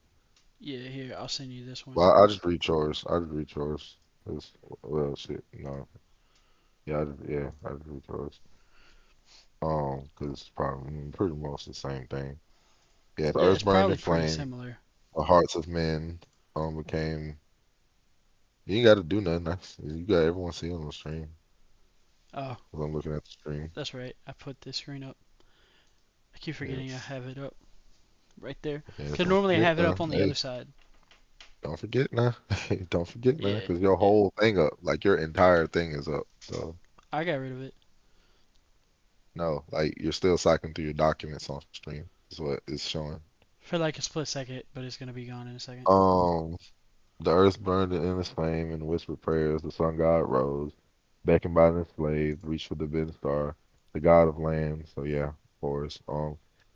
Yeah, here, I'll send you this one. Well, I'll just read yours. I'll just read yours. 'Cause, well, shit, no. I just read yours. 'Cause it's probably pretty much the same thing. Yeah, the Yeah, earth it's burned probably in pretty flame. similar. The hearts of men became. You ain't got to do nothing. You got everyone see on the stream. Oh, 'Cause I'm looking at the stream. that's right. I put this screen up. I keep Yeah, forgetting I have it up right there. yeah. Cause Don't normally I forget have it now. up on the Hey, other side. don't forget now. Don't forget now, Yeah, because your yeah. whole thing up, like your entire thing is up. So I got rid of it no, like you're still cycling through your documents on stream. Is what it's showing. for like a split second, but it's gonna be gone in a second. Um, the earth burned in endless flame and whispered prayers. The sun god rose, beckoned by the enslaved, reached for the bidden star, the god of land. So yeah, forest.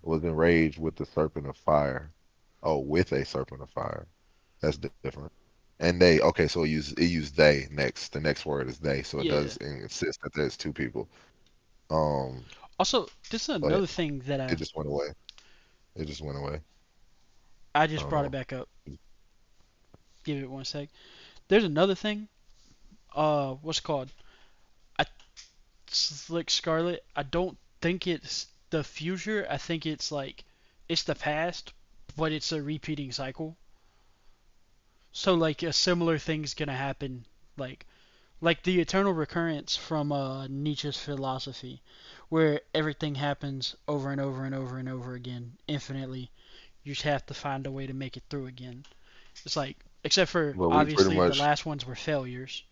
Was enraged with the serpent of fire. Oh, with a serpent of fire. That's different. And they, okay, so it used they next. The next word is they, so it Yeah. does insist that there's two people. Um, Also, this is but another thing that it just went away. It just went away. I I just don't brought it know. back up. Give it one sec. There's another thing. What's it called? I Slick Scarlet. I don't think it's the future. I think it's like it's the past, but it's a repeating cycle. So like a similar thing's gonna happen, like the eternal recurrence from Nietzsche's philosophy, where everything happens over and over and over and over again, infinitely. You just have to find a way to make it through again. It's like, except for But we pretty obviously the much last ones were failures.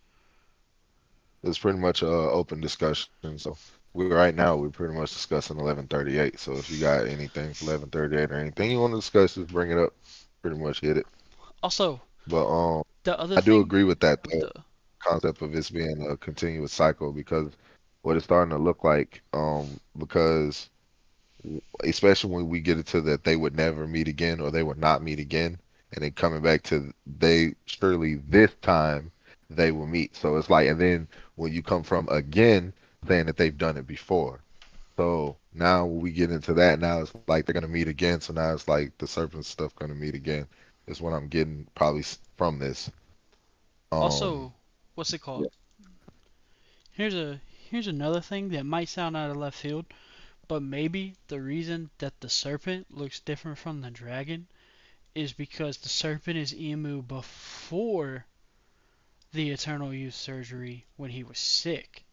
it's pretty much a open discussion. So we right now we're pretty much discussing 1138. So if you got anything for 1138 or anything you want to discuss, just bring it up. Pretty much hit it. Also, But the other I do thing agree with that with though, the concept of this being a continuous cycle because what it's starting to look like, because especially when we get into that they would never meet again or they would not meet again, and then coming back to they surely this time they will meet. So it's like, and then when you come from again saying that they've done it before. So now when we get into that, now it's like they're gonna meet again. So now it's like the serpent stuff gonna meet again. Is what I'm getting probably from this. Um, also, what's it yeah. called? Here's another thing that might sound out of left field, but maybe the reason that the serpent looks different from the dragon is because the serpent is Emu before the eternal youth surgery when he was sick,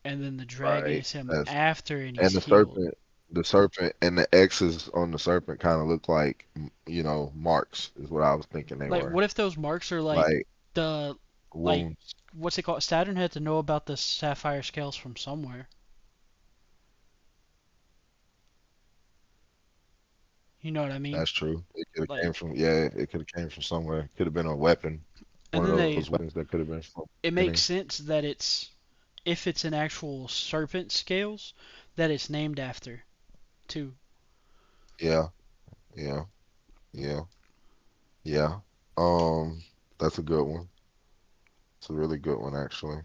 and then the dragon Right. is him That's after and he's and healed. the serpent and the X's on the serpent kind of look like marks is what I was thinking they Like, were what if those marks are like like the like wounds. what's it called? Saturn had to know about the sapphire scales from somewhere. You know what I mean? That's true. It could have Like, came from it could have came from somewhere. Could have been a weapon, and one of then they those weapons that could have been from it the makes beginning. sense that it's if it's an actual serpent scales that it's named after too. Yeah, yeah, yeah, yeah. Um, that's a good one. It's a really good one actually.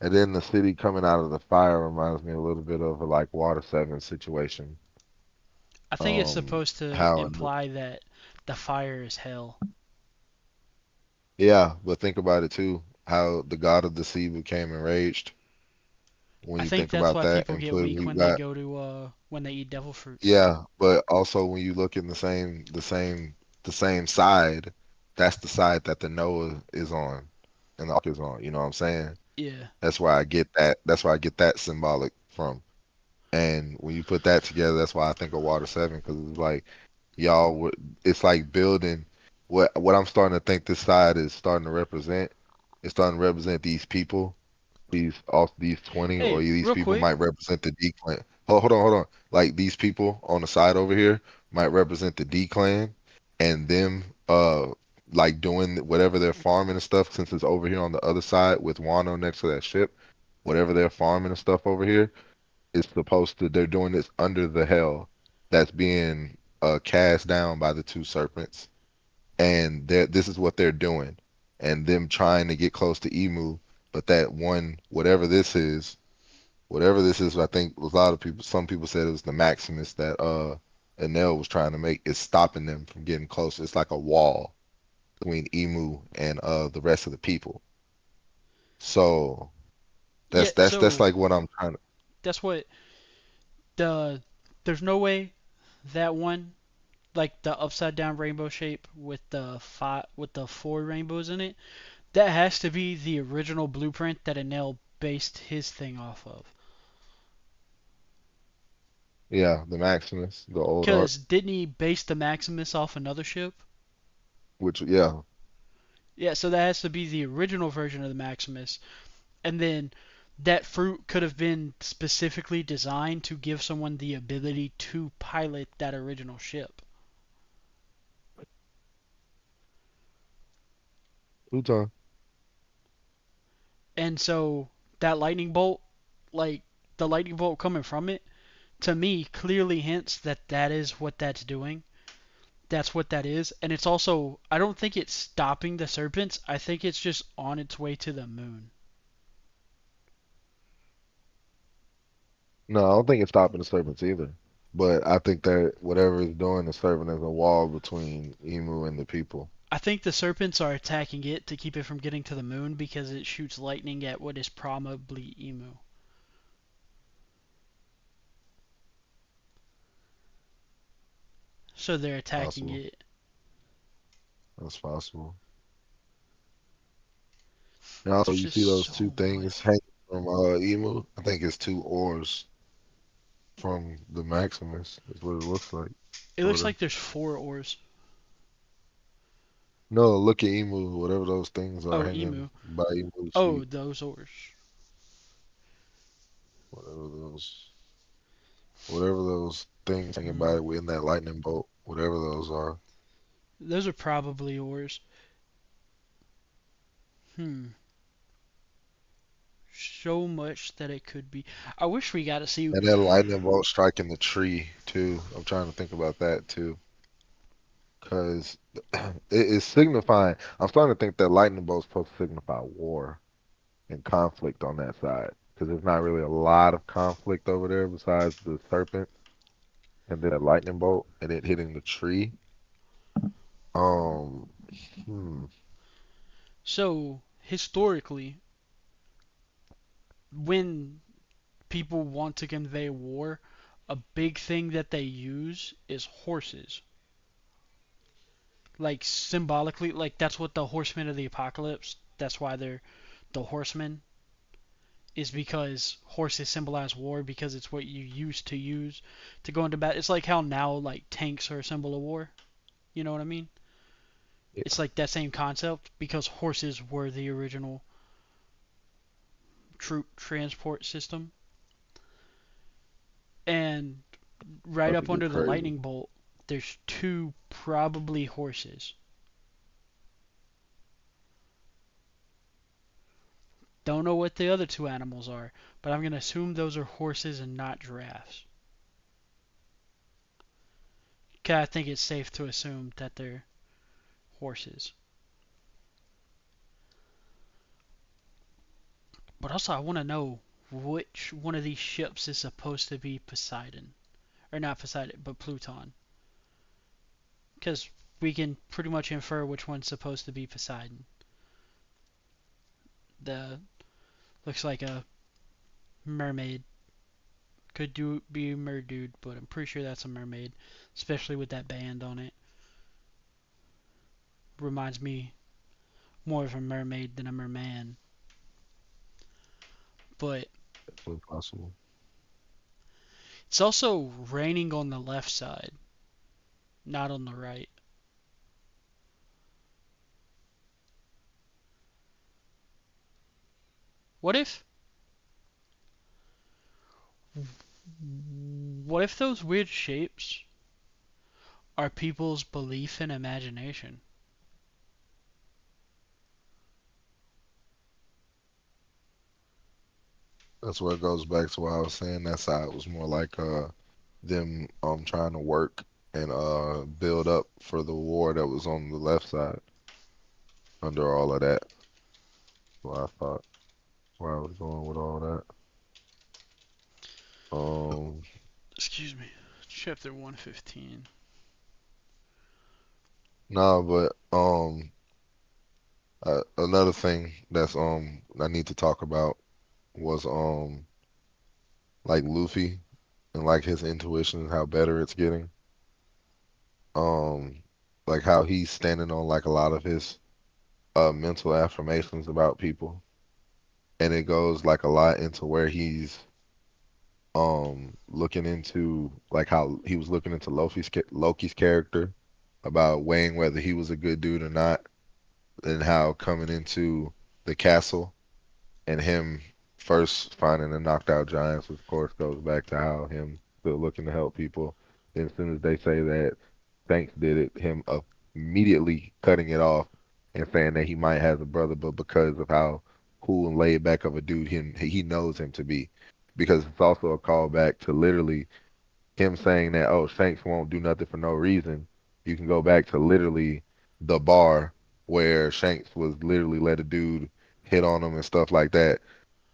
And then the city coming out of the fire reminds me a little bit of a like Water Seven situation. I think it's supposed to How imply that the fire is hell. yeah, but think about it too. How the god of the sea became enraged when I you think think that's about why that, people and get put weak we when they got go to when they eat devil fruits. yeah, but also when you look in the same side, that's the side that the Noah is on and the ark is on. You know what I'm saying? Yeah. That's why I get that. That's why I get that symbolic from. And when you put that together, that's why I think of Water Seven because it's like y'all would. It's like building. What I'm starting to think this side is starting to represent. It's starting to represent these people these 20 or Hey, these real people quick. might represent the D clan. Hold on. Like these people on the side over here might represent the D clan and them like doing whatever they're farming and stuff since it's over here on the other side with Wano next to that ship. Whatever they're farming and stuff over here is supposed to they're doing this under the hell that's being cast down by the two serpents and this is what they're doing, and them trying to get close to Emu, but that one, whatever this is, I think a lot of people, some people said it was the Maximus that Enel was trying to make is stopping them from getting closer. It's like a wall between Emu and the rest of the people. So Yeah. that's So like what I'm trying to. that's what the there's no way that one like the upside down rainbow shape with the four rainbows in it. That has to be the original blueprint that Enel based his thing off of. Yeah, the Maximus, the old art, Cause didn't he base the Maximus off another ship? which yeah, Yeah, so that has to be the original version of the Maximus. And then that fruit could have been specifically designed to give someone the ability to pilot that original ship. Pluton. And so that lightning bolt, like the lightning bolt coming from it, to me clearly hints that that is what that's doing. That's what that is. And it's also, I don't think it's stopping the serpents. I think it's just on its way to the moon. No, I don't think it's stopping the serpents either. But I think that whatever it's doing is serving as a wall between Emu and the people. I think the serpents are attacking it to keep it from getting to the moon because it shoots lightning at what is probably Emu. So they're attacking Possible. it. That's possible. And also, There's you just see those so two things much. hanging from Emu? I think it's two oars from the Maximus. Is what it looks like, It looks sort of. like there's four oars. No, look at Emu. Whatever those things are Oh, hanging Emu. by Emu's Oh, feet. those oars. Whatever those, whatever those things hanging by Hmm. in that lightning bolt. Whatever those are. Those are probably oars. Hmm. So much that it could be. I wish we got to see. And that lightning bolt striking the tree too. I'm trying to think about that too, because it is signifying. I'm starting to think that lightning bolt's supposed to signify war and conflict on that side, because there's not really a lot of conflict over there besides the serpent and then that lightning bolt and it hitting the tree. Um, hmm, So, historically, when people want to convey war, a big thing that they use is horses. Like symbolically, like that's what the horsemen of the apocalypse, that's why they're the horsemen, is because horses symbolize war because it's what you used to use to go into battle. It's like how now like tanks are a symbol of war. You know what I mean? It's yeah, like that same concept because horses were the original troop transport system. And right about to up get under the crazy. lightning bolt, there's two probably horses. Don't know what the other two animals are, but I'm going to assume those are horses and not giraffes. 'Cause I think it's safe to assume that they're horses. But also, I want to know which one of these ships is supposed to be Poseidon. Or not Poseidon, but Pluton. Because we can pretty much infer which one's supposed to be Poseidon. The looks like a mermaid. Could do be a merdude, but I'm pretty sure that's a mermaid, especially with that band on it. Reminds me more of a mermaid than a merman. But Definitely possible. it's also raining on the left side, not on the right. What if what if those weird shapes are people's belief and imagination? That's where it goes back to what I was saying. That side was more like them trying to work and build up for the war that was on the left side under all of that. What I thought where I was going with all that. Um, Excuse me. Chapter 115. no, but another thing that's I need to talk about was like Luffy and like his intuition and how better it's getting. Um, like how he's standing on like a lot of his mental affirmations about people, and it goes like a lot into where he's looking into like how he was looking into Loki's character about weighing whether he was a good dude or not, and how coming into the castle and him first finding the knocked out giants, of course, goes back to how him still looking to help people. Then as soon as they say that Thanks did it, him immediately cutting it off and saying that he might have a brother, but because of how cool and laid back of a dude he knows him to be, because it's also a callback to literally him saying that, oh, Shanks won't do nothing for no reason. You can go back to literally the bar where Shanks was literally let a dude hit on him and stuff like that,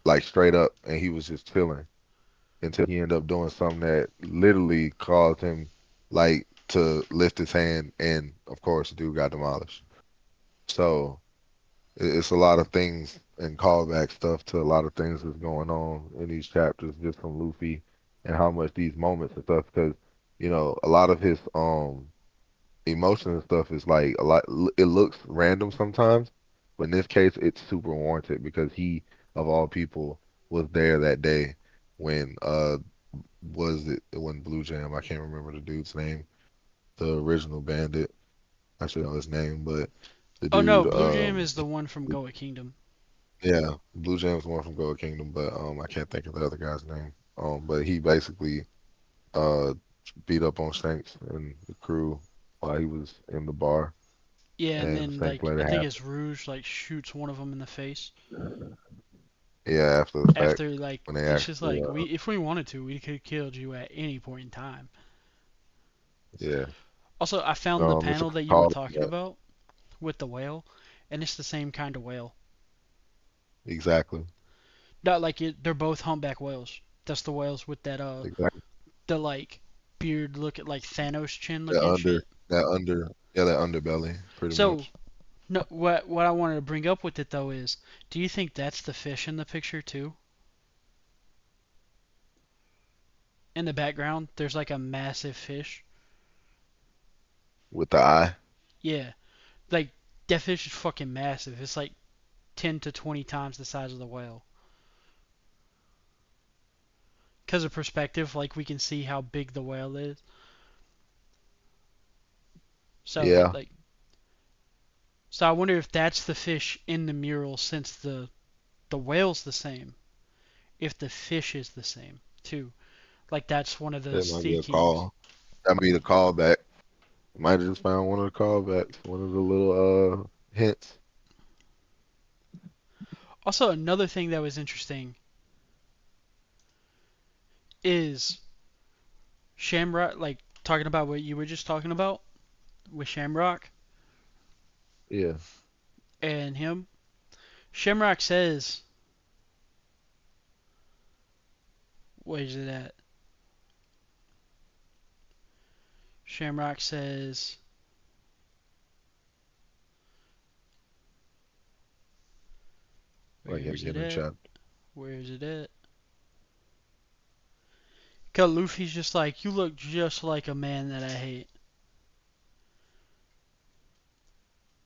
like straight up, and he was just chilling. until he ended up doing something that literally caused him like to lift his hand, and of course, the dude got demolished. So it's a lot of things and callback stuff to a lot of things that's going on in these chapters just from Luffy and how much these moments and stuff because a lot of his emotion and stuff is like a lot it looks random sometimes, but in this case it's super warranted because he of all people was there that day when was it when Blue Jam, I can't remember the dude's name, the original bandit. I should know his name, but the Oh no, dude Blue Jam is the one from Goa Kingdom. yeah, Blue Jam's one from Gold Kingdom, but I can't think of the other guy's name. But he basically uh beat up on Shanks and the crew while he was in the bar, Yeah, and and then Shanks like let I it think happen. it's Rouge like shoots one of them in the face Yeah, after the fact, after like when they it's just actually like we if we wanted to we could have killed you at any point in time. yeah, Also, I found the it's a panel that you were call to talking that. about with the whale, and it's the same kind of whale. Exactly, Not like they're both humpback whales. That's the whales with that exactly. the like beard look at like Thanos chin That looking under shit. that under yeah that underbelly pretty So much no, what I wanted to bring up with it though is, do you think that's the fish in the picture too? In the background, there's like a massive fish. with the eye. Yeah, like that fish is fucking massive. It's like 10 to 20 times the size of the whale. Because of perspective, like we can see how big the whale is. So Yeah, like, so I wonder if that's the fish in the mural since the whale's the same. If the fish is the same too. Like that's one of the that might be sea a kings. call. That might be the callback. Might have just found one of the callbacks, one of the little hints. Also, another thing that was interesting is Shamrock, like talking about what you were just talking about with Shamrock Yeah, and him. Shamrock says, where is it at? Shamrock says, where like in is the it beginning at? chapter. Where is it at? Cause Luffy's just like, you look just like a man that I hate.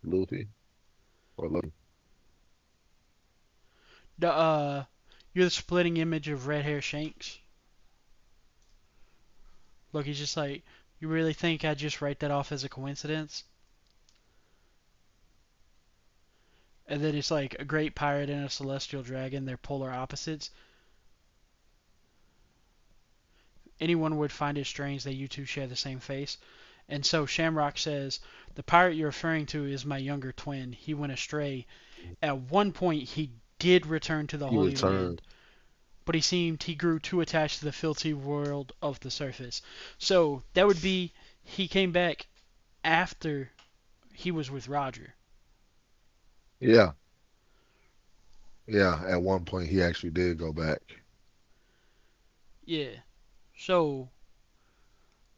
Luffy or Luffy. The you're the splitting image of red hair Shanks. Look, he's just like, you really think I'd just write that off as a coincidence? And then it's like a great pirate and a celestial dragon, they're polar opposites. Anyone would find it strange that you two share the same face. And so Shamrock says, the pirate you're referring to is my younger twin. He went astray. At one point, he did return to the He Holy returned. Land, but he grew too attached to the filthy world of the surface. So that would be he came back after he was with Roger. Yeah, yeah. At one point, he actually did go back. Yeah. So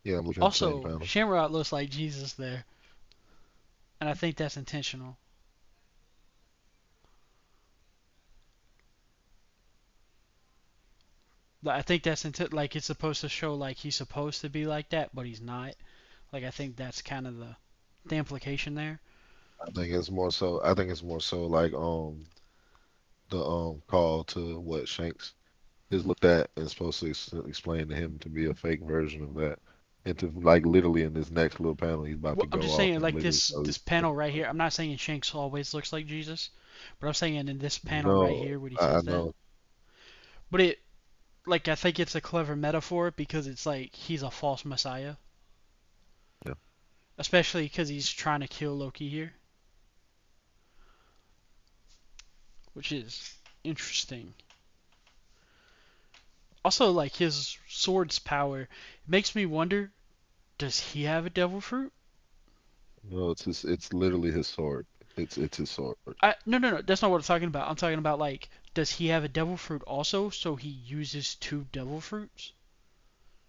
Yeah, I'm looking at the same also panel. Shamrock looks like Jesus there, and I think that's intentional. Like, I think that's like it's supposed to show like he's supposed to be like that, but he's not. Like I think that's kind of the implication there. I think it's more so. I think it's more so like the call to what Shanks is looked at and supposed to explain to him to be a fake version of that, and to like literally in this next little panel, he's about Well, to I'm go just off saying and like literally this tell you. this panel right here. I'm not saying Shanks always looks like Jesus, but I'm saying in this panel right No, here when he I says that. know. But it like I think it's a clever metaphor because it's like he's a false messiah, Yeah, especially because he's trying to kill Loki here, which is interesting. Also, like his sword's power makes me wonder: does he have a devil fruit? no, it's literally his sword. It's his sword. No, no, no. That's not what I'm talking about. I'm talking about like does he have a devil fruit also? So he uses two devil fruits?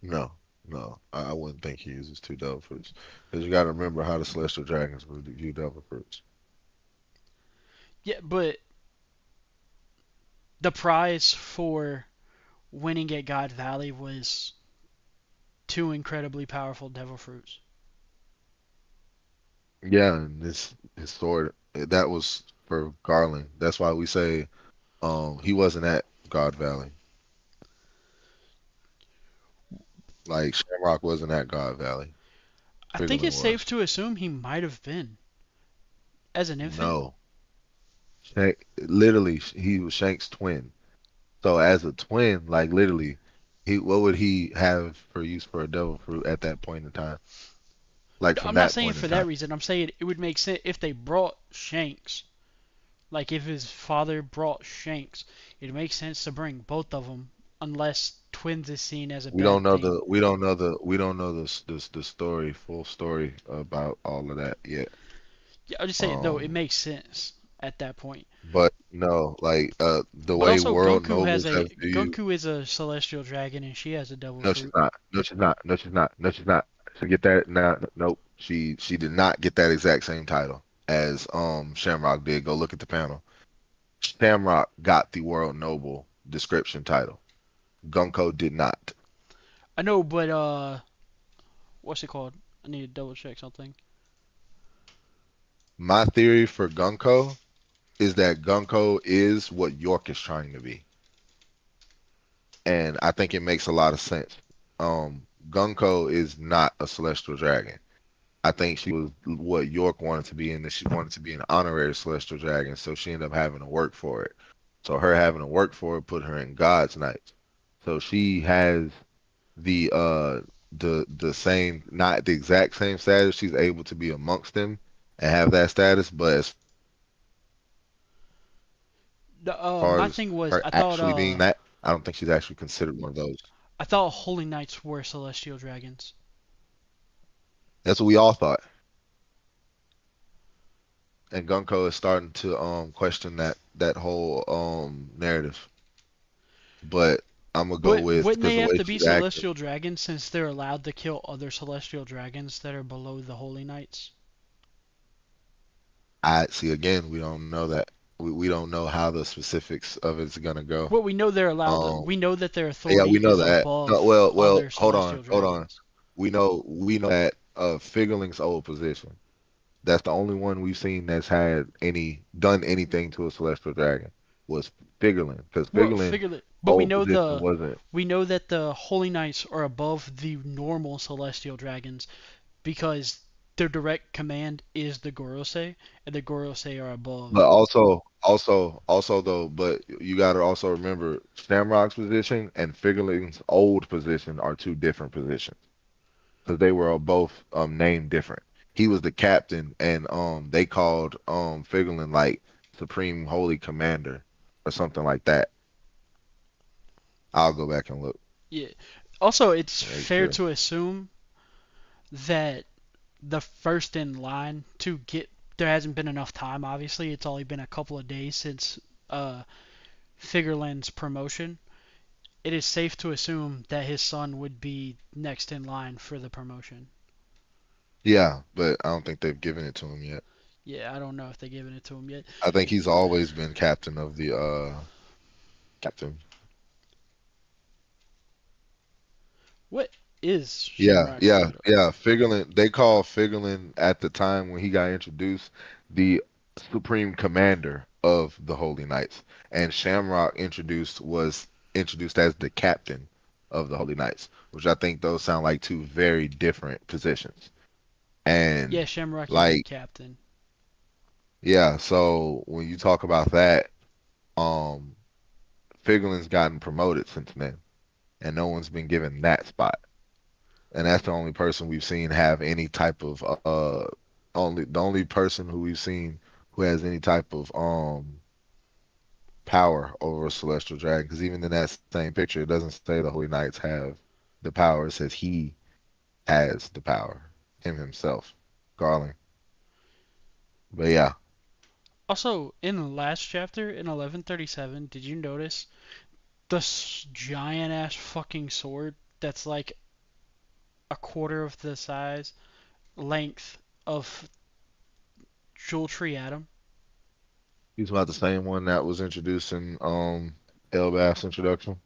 No, no, I wouldn't think he uses two devil fruits because you got to remember how the celestial dragons would view devil fruits. Yeah, but the prize for winning at God Valley was two incredibly powerful devil fruits. Yeah, and this his sword that was for Garland. That's why we say he wasn't at God Valley. Like Shamrock wasn't at God Valley. I think Figurlin it's safe was. to assume he might have been as an infant. No, literally he was Shank's twin. So as a twin, like literally, he what would he have for use for a devil fruit at that point in time? Like No, from I'm not that saying point in for that time, reason. I'm saying it would make sense if they brought Shanks. Like if his father brought Shanks, it makes sense to bring both of them, unless twins is seen as a we don't bad know thing. the we don't know the we don't know the story full story about all of that yet. Yeah, I'll just say no. It Um, makes sense at that point. but no, like the But way also, world Gunku has nobles a have viewed. Gunku is a celestial dragon, and she has a devil No, she's fruit. not. No, she's not. No, she's not. No, she's not. She get that? No, nope. She did not get that exact same title as Shamrock did. Go look at the panel. Shamrock got the World Noble description title. Gunko did not. I know, but what's it called? I need to double check something. My theory for Gunko is that Gunko is what York is trying to be, and I think it makes a lot of sense. Gunko is not a celestial dragon. I think she was what York wanted to be, and that she wanted to be an honorary celestial dragon, so she ended up having to work for it. So her having to work for it put her in God's Knights. So she has the the same, not the exact same status. She's able to be amongst them and have that status, but as far My as thing was, her actually being that, I don't think she's actually considered one of those. I thought holy knights were celestial dragons. That's what we all thought. And Gunko is starting to question that whole narrative. But I'm gonna go But with wouldn't because they the have way to be she's acting, celestial dragons since they're allowed to kill other celestial dragons that are below the holy knights? I see again, we don't know that. We don't know how the specifics of it's gonna go. Well, we know they're allowed to. Um, We know that their yeah, authority we know is that. No, above well, other hold on, celestial hold on. dragons. We know that Figurling's old position. That's the only one we've seen that's had any done anything to a celestial dragon was Figurling, because Well, Figurling figure it. But old position wasn't. we know that the holy knights are above the normal celestial dragons because their direct command is the Gorosei, and the Gorosei are But above. also though, but you got to also remember Shamrock's position and Figurling's old position are two different positions because they were both named different. He was the captain, and they called Figurling like Supreme Holy Commander or something like that. I'll go back and look Yeah. Also, it's to make fair sure. to assume that the first in line to get there hasn't been enough time. Obviously, it's only been a couple of days since uh, Figureland's promotion. It is safe to assume that his son would be next in line for the promotion. Yeah, but I don't think they've given it to him yet. Yeah, I don't know if they've given it to him yet. I think he's always been captain of the captain. What is Yeah, Shamrock's yeah, title? yeah. Figurlin, they called Figurlin at the time when he got introduced the Supreme Commander of the Holy Knights, and Shamrock introduced as the captain of the Holy Knights, which I think those sound like two very different positions. And Yeah, Shamrock is the like, captain. yeah, so when you talk about that, um, Figurelin's gotten promoted since then, and no one's been given that spot. And that's the only person we've seen have any type of only the only person who we've seen who has any type of power over a celestial dragon. Because even in that same picture, it doesn't say the Holy Knights have the power. It says he has the power, him himself, Garland. But yeah, Also, in the last chapter, in 1137, did you notice the giant ass fucking sword that's like a quarter of the size, length of Jewel Tree Adam? He's about the same one that was introduced in Elbaf's introduction.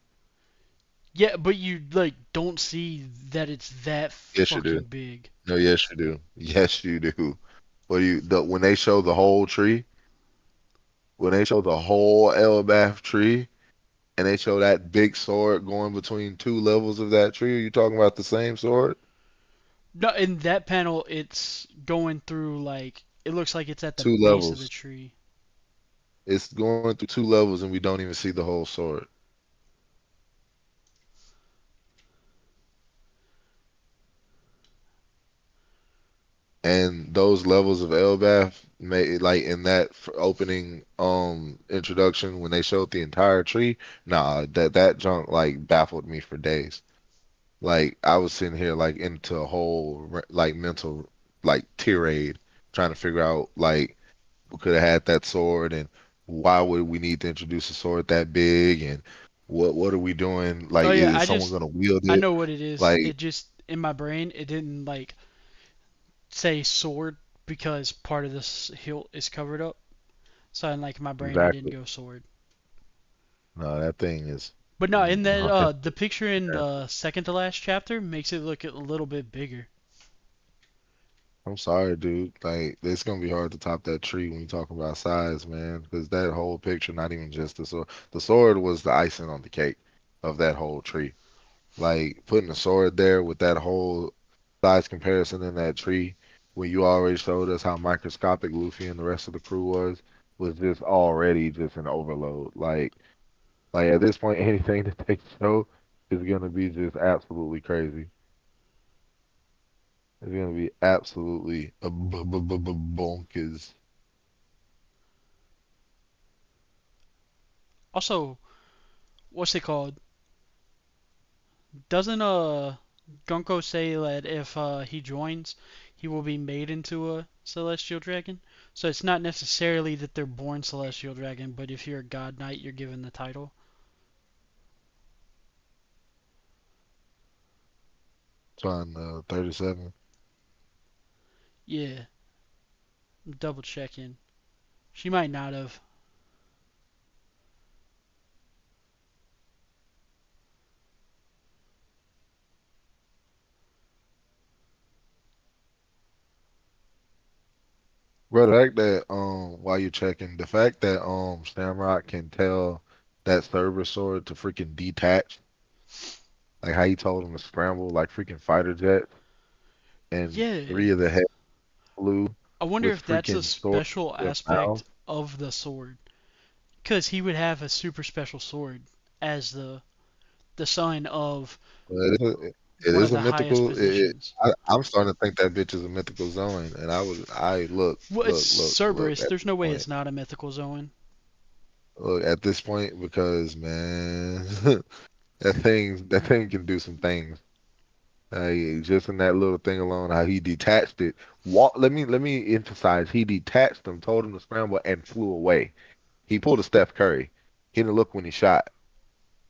Yeah, but you like don't see that it's that Yes, you fucking do. big. No, yes, you do. Yes, you do. When they show the whole tree, when they show the whole Elbaf tree, and they show that big sword going between two levels of that tree, are you talking about the same sword? No, in that panel, it's going through like it looks like it's at the Two base of the levels. tree. It's going through two levels, and we don't even see the whole sword. And those levels of Elbaf made like in that opening introduction when they showed the entire tree, nah, that junk like baffled me for days. Like I was sitting here like into a whole like mental like tirade trying to figure out like who could have had that sword and why would we need to introduce a sword that big and what are we doing? Oh Like yeah, is someone gonna wield I it? know what it is. Like It just in my brain it didn't like say sword because part of this hilt is covered up. So in like my brain it didn't exactly. go sword. No, that thing is But no, in that nothing. the picture in the second to last chapter makes it look a little bit bigger. I'm sorry, dude. Like, it's gonna be hard to top that tree when you talk about size, man. Because that whole picture, not even just the sword. The sword was the icing on the cake of that whole tree. Like, putting a sword there with that whole size comparison in that tree, when you already showed us how microscopic Luffy and the rest of the crew was just already just an overload. Like at this point, anything that they show is gonna be just absolutely crazy. It's gonna be absolutely bonkers. Also, what's it called? Doesn't Gunko say that if he joins, he will be made into a celestial dragon? So it's not necessarily that they're born celestial dragon, but if you're a god knight, you're given the title. It's on 37. Yeah, I'm double checking. She might not have. Bro, the fact that while you're checking, the fact that Shamrock can tell that Cerberus sword to freaking detach, like how he told him to scramble like freaking fighter jets, and Yeah, three of the heads flew I wonder with if that's a freaking swords special in their aspect mouths. of the sword, because he would have a super special sword as the son of It is it one of is a the highest mythical. positions. I'm starting to think that bitch is a mythical zone, and I look, Well, it's look Cerberus. at There's this no way point. it's not a mythical zone. Look at this point because man, that thing can do some things. Just in that little thing alone, how he detached it. Let me emphasize, he detached him, told him to scramble, and flew away. He pulled a Steph Curry. He didn't look when he shot.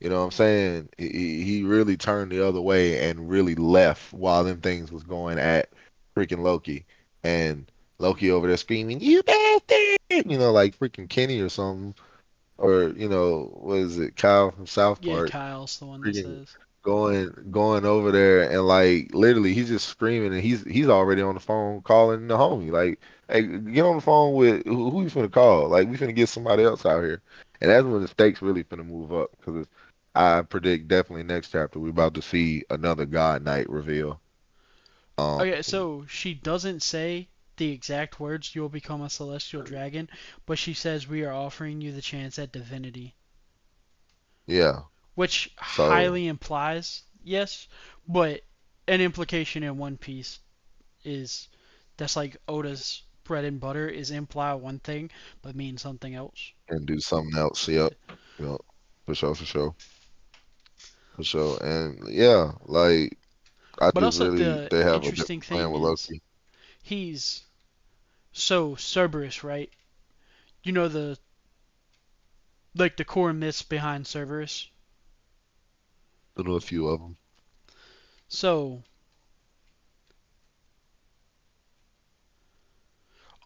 You know what I'm saying? He really turned the other way and really left while them things was going at freaking Loki. And Loki over there screaming, "You bastard!" Like freaking Kenny or something. Or, what is it, Kyle from South Yeah, Park Kyle's the one that freaking says. going over there and like literally he's just screaming and he's already on the phone calling the homie like, hey, get on the phone with who you finna call, like we finna get somebody else out here. And that's when the stakes really finna move up because I predict definitely next chapter we're about to see another God Knight reveal. um Okay, so she doesn't say the exact words, you'll become a celestial dragon, but she says we are offering you the chance at divinity, yeah, which so highly implies yes, but an implication in One Piece is that's like Oda's bread and butter is imply one thing but mean something else. and do something else. Yeah. Yep. Yep. For sure, for sure, for sure. And yeah, like I But just also really the they have a interesting different plan thing with is Loki. he's so Cerberus, right? You know the like the core myths behind Cerberus. I know a few of them. So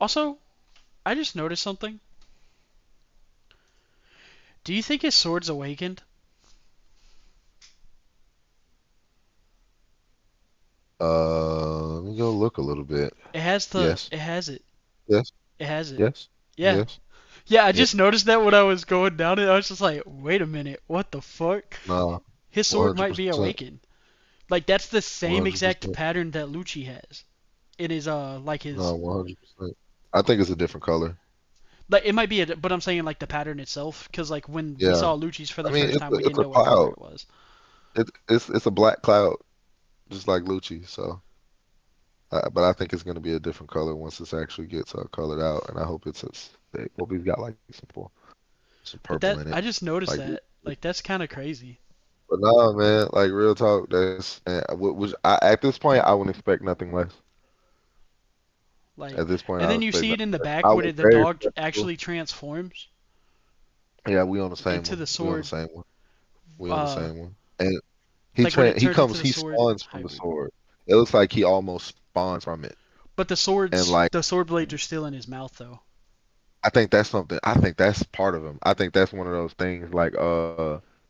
also, I just noticed something. Do you think his sword's awakened? Let me go look a little bit. It has the. Yes, It has it. yes, It has it. yes, Yeah. yes. Yeah, I Yeah. just noticed that when I was going down it. I was just like, wait a minute, what the fuck? Nah, His sword might be 100%, awakened. Like that's the same exact 100%. pattern that Lucci has. It is like his No, 100%. I think it's a different color. like it might be a, but I'm saying like the pattern itself because like when we Yeah. saw Lucci's for I the mean, first time we it's didn't a know what color cloud. it was. It's a black cloud, just like Lucci. So, but I think it's gonna be a different color once this actually gets colored out, and I hope I hope he's got like some But purple that in it. I just noticed Like, that like that's kind of crazy. but no, man, like real talk. That's which I at this point I wouldn't expect nothing less. Like At this point, and I then would you expect see it nothing in the less. back I where was the very dog skeptical. actually transforms Yeah, we on the same into one. the We on the sword. same one. We on the Uh, same one. And like when it he turns into comes the he sword spawns from the hybrid. sword. It looks like he almost spawns from it. But And like the sword blades are still in his mouth though. I think that's something. I think that's part of him. I think that's one of those things like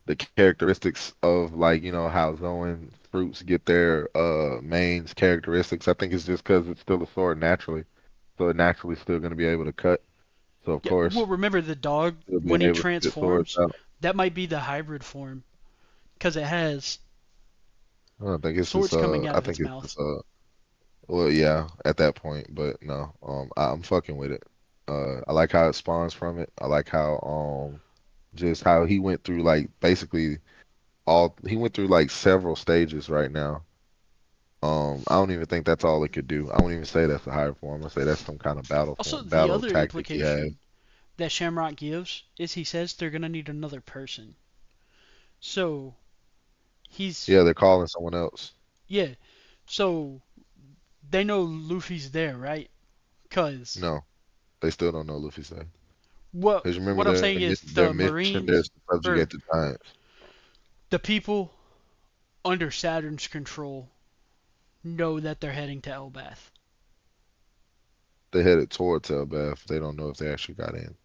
the characteristics of like how Zoan fruits get their main characteristics. I think it's just because it's still a sword naturally, so it naturally still going to be able to cut. So of Yeah, well course remember the dog it'll be when it able to spit swords transforms, out. that might be the hybrid form because it has I don't think it's just swords coming out I of its think it's mouth. just well yeah at that point, but no I'm fucking with it. I like how it spawns from it. I like how just how he went through like basically all he went through like several stages right now. I don't even think that's all it could do. I won't even say that's a higher form. I say that's some kind of Also, the battle other tactic he has. implication that Shamrock gives is he says they're gonna need another person. So he's Yeah, they're calling someone else. yeah. So they know Luffy's there, right? Cause No, they still don't know Luffy's name. what Because remember what I'm saying is their the mission is Marines to subjugate or the giants. the people under Saturn's control know that they're heading to Elbath. They headed towards Elbath. They don't know if they actually got in.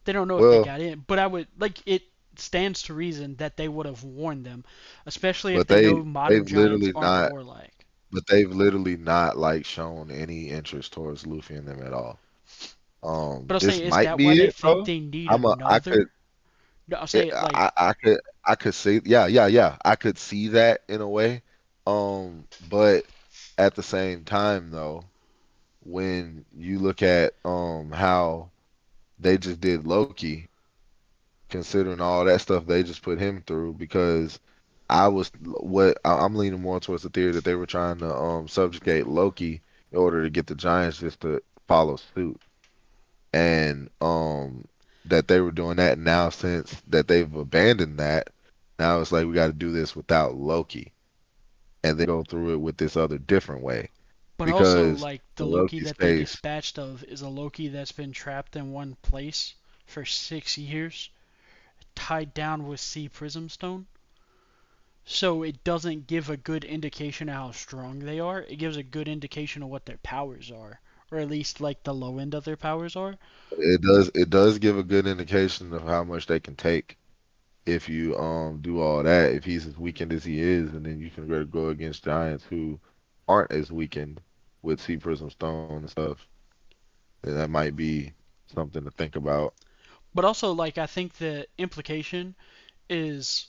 They don't know if they Well, got in, but I would like it stands to reason that they would have warned them, especially if but they know modern they've giants literally aren't not. warlike. But they've literally not like shown any interest towards Luffy and them at all. But I'll say, This is might that why be they it, think bro. they need I could another? No, I'll say it like, I could see yeah I could see that in a way. But at the same time though, when you look at how they just did Loki, considering all that stuff they just put him through, because I'm leaning more towards the theory that they were trying to subjugate Loki in order to get the Giants just to follow suit, and that they were doing that now since that they've abandoned that. Now it's like we got to do this without Loki, and then go through it with this other different way but also because like the the Loki Loki that they space dispatched of is a Loki that's been trapped in one place for 6 years, tied down with Sea Prism Stone. So it doesn't give a good indication of how strong they are. It gives a good indication of what their powers are, or at least like the low end of their powers are. it does give a good indication of how much they can take if you do all that. If he's as weakened as he is, and then you can go against giants who aren't as weakened with Sea Prism Stone and stuff, then that might be something to think about. But also like I think the implication is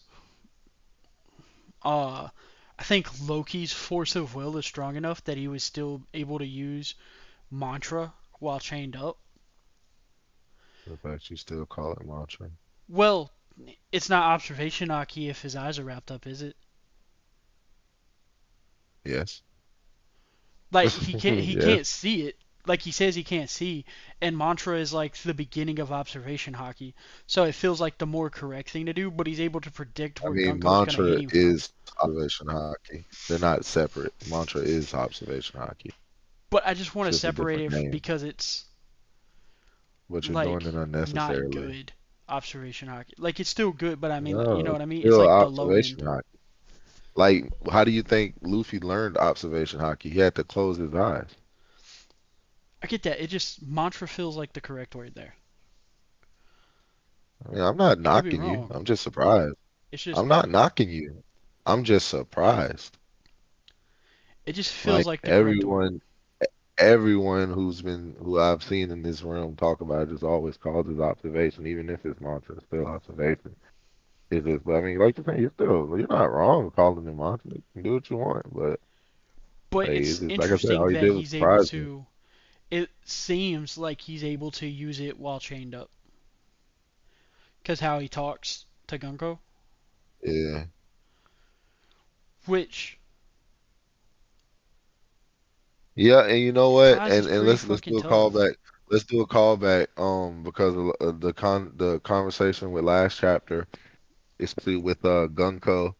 uh I think Loki's force of will is strong enough that he was still able to use mantra while chained up. The fact you still call it mantra. Well, it's not observation Aki if his eyes are wrapped up, is it? Yes. Like he Yes. can't see it. Like he says he can't see, and mantra is like the beginning of observation hockey. So it feels like the more correct thing to do, but he's able to predict I where mean, Gunko's gonna hit mantra him from. is observation hockey. They're not separate. Mantra is observation hockey. But I just want It's to just a separate different it name. because it's but you're doing it Like not unnecessarily. good observation hockey. Like it's still good, but I mean, like, you No, know it's what I mean? It's still like the low observation end. hockey. Like, how do you think Luffy learned observation hockey? He had to close his eyes. I get that. It just mantra feels like the correct word there. I mean, I'm not I could be knocking you. wrong. I'm just surprised. It's just I'm not knocking you. I'm just surprised. it just feels Like like the correct word. everyone who I've seen in this room talk about it just always calls it observation, even if it's mantra, it's still observation. It's just, but I mean, like you say, you're not wrong calling it mantra. You can do what you want, but But hey, it's it's just like I said, interesting all you that did was he's able surprise me. to. It seems like he's able to use it while chained up. Because how he talks to Gunko, Yeah. which Yeah, and you know what? ties is And pretty let's fucking do a tough. callback. Let's do a callback. Because of the conversation with last chapter, especially with Gunko,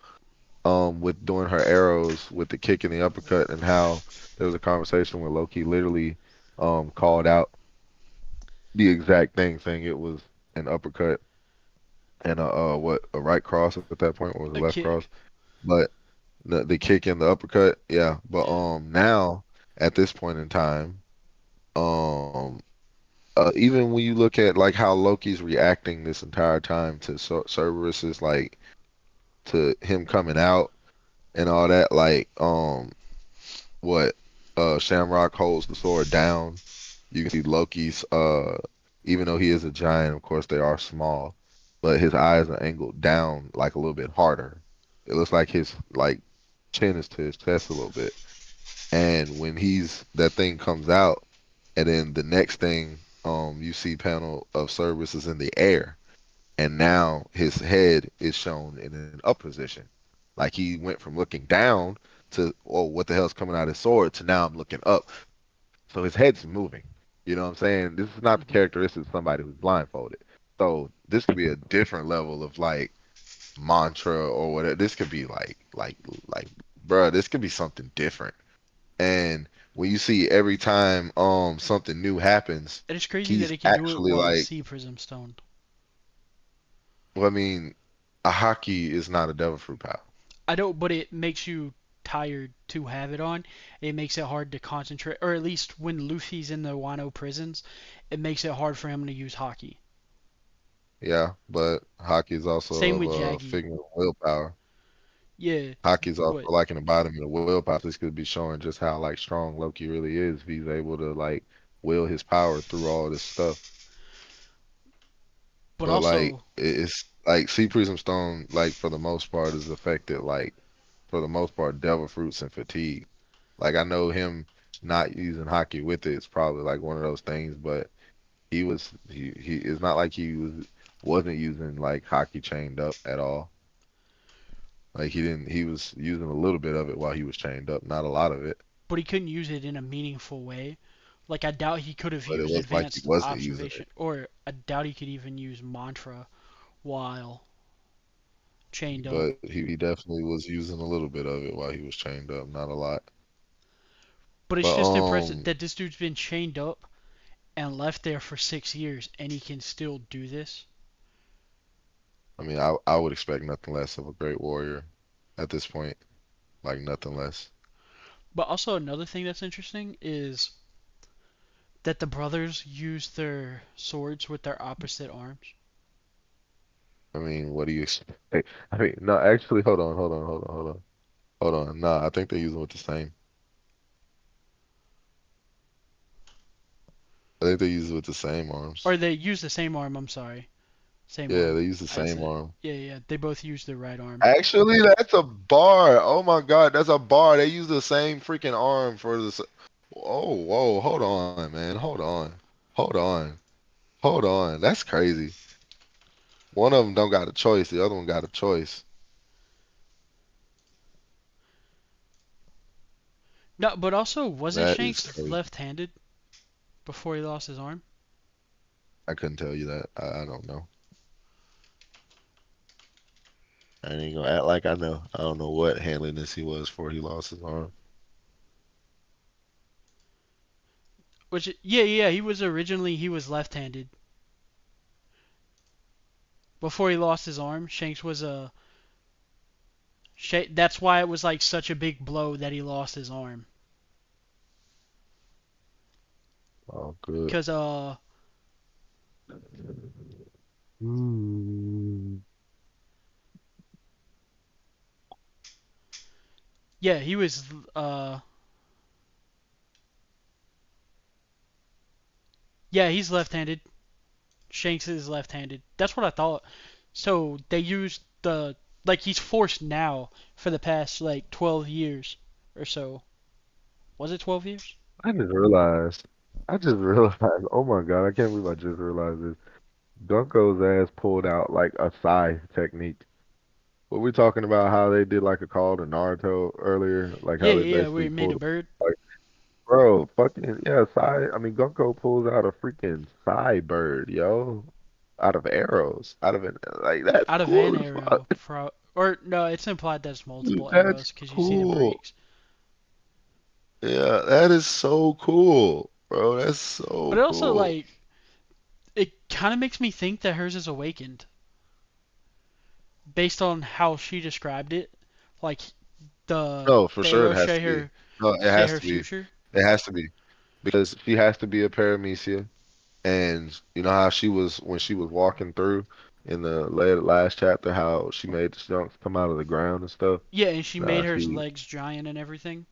with doing her arrows with the kick and the uppercut, and how there was a conversation where Loki literally called out the exact thing, saying it was an uppercut and a right cross at that point, or was a A left cross, kick. but the kick and the uppercut, yeah. But Yeah. now at this point in time. Um, Even when you look at like how Loki's reacting this entire time to Cerberus's like to him coming out and all that, like what Shamrock holds the sword down. You can see Loki's even though he is a giant, of course they are small, but his eyes are angled down like a little bit harder. It looks like his like chin is to his chest a little bit. And when that thing comes out, and then the next thing, you see panel of service is in the air, and now his head is shown in an up position, like he went from looking down to, oh, what the hell's coming out of his sword, to now I'm looking up. So his head's moving. You know what I'm saying? This is not the Hmm. characteristic of somebody who's blindfolded. So this could be a different level of like mantra or whatever. This could be like, bruh, this could be something different. And when you see every time something new happens, And it's crazy that he's he can do it actually while like, Sea Prism stoned. well, I mean, a hockey is not a devil fruit pal. I don't, but it makes you tired to have it on. It makes it hard to concentrate, or at least when Luffy's in the Wano prisons, it makes it hard for him to use hockey. Yeah, but hockey is also Same of with a Jaggy. figment of willpower. Yeah, Hockey is also but like an embodiment of willpower. This could be showing just how like strong Loki really is if he's able to like will his power through all this stuff. but But like also, it's like Sea Prism Stone, like for the most part, is affected like for the most part devil fruits and fatigue. Like I know him not using hockey with it is probably like one of those things, but he it's not like wasn't using like hockey chained up at all. Like he was using a little bit of it while he was chained up, not a lot of it, but he couldn't use it in a meaningful way. Like I doubt he could have but it used looked like he advanced wasn't using observation, it. or I doubt he could even use mantra while chained up. But he definitely was using a little bit of it while he was chained up, not a lot. But it's But just impressive that this dude's been chained up and left there for 6 years, and he can still do this. I mean, I would expect nothing less of a great warrior at this point, like nothing less. But also another thing that's interesting is that the brothers use their swords with their opposite arms. I mean, what do you expect? I mean, no, actually, hold on. Nah, I think they're using with the same. I think they use it with the same arms. Or they use the same arm, I'm sorry. Same Yeah, arm. they use the I same said, arm. yeah, yeah, they both use their right arm. Actually, that's a bar. Oh my God, that's a bar. They use the same freaking arm for this. Oh, whoa, hold on, man. Hold on, hold on. That's crazy. One of them don't got a choice. The other one got a choice. No, but also, wasn't That is Shanks crazy. left-handed before he lost his arm? I couldn't tell you that. I don't know. I ain't gonna act like I know. I don't know what handliness he was before he lost his arm. Which yeah, he was originally he was left-handed before he lost his arm. Shanks was a that's why it was like such a big blow that he lost his arm. Oh, good. Cause Mm. yeah, he was uh yeah, he's left-handed. Shanks is left-handed. That's what I thought. So they used the like he's forced now for the past like 12 years or so. Was it 12 years? I just realized. I just realized. Oh my God! I can't believe I just realized this. Gunko's ass pulled out like a Sai technique. Were we talking about how they did like a call to Naruto earlier? Like Yeah, how they yeah, where basically he made a pulled bird. like, bro, fucking yeah, Sai. I mean, Gunko pulls out a freaking Sai bird, yo, out of arrows, out of it. Like that's Out of an cool as fuck. arrow. Or no, it's implied that it's Dude, multiple that's arrows because you see it cool. breaks. Yeah, that is so cool, bro. That's But so it also cool. like it kind of makes me think that hers is awakened based on how she described it. Like No, for the sure it arrows has to be. No, it say has her to be. future. It has to be because she has to be a paramecia. And you know how she was when she was walking through in the last chapter, how she made the skunks come out of the ground and stuff. Yeah, and she made Nah, her legs giant and everything.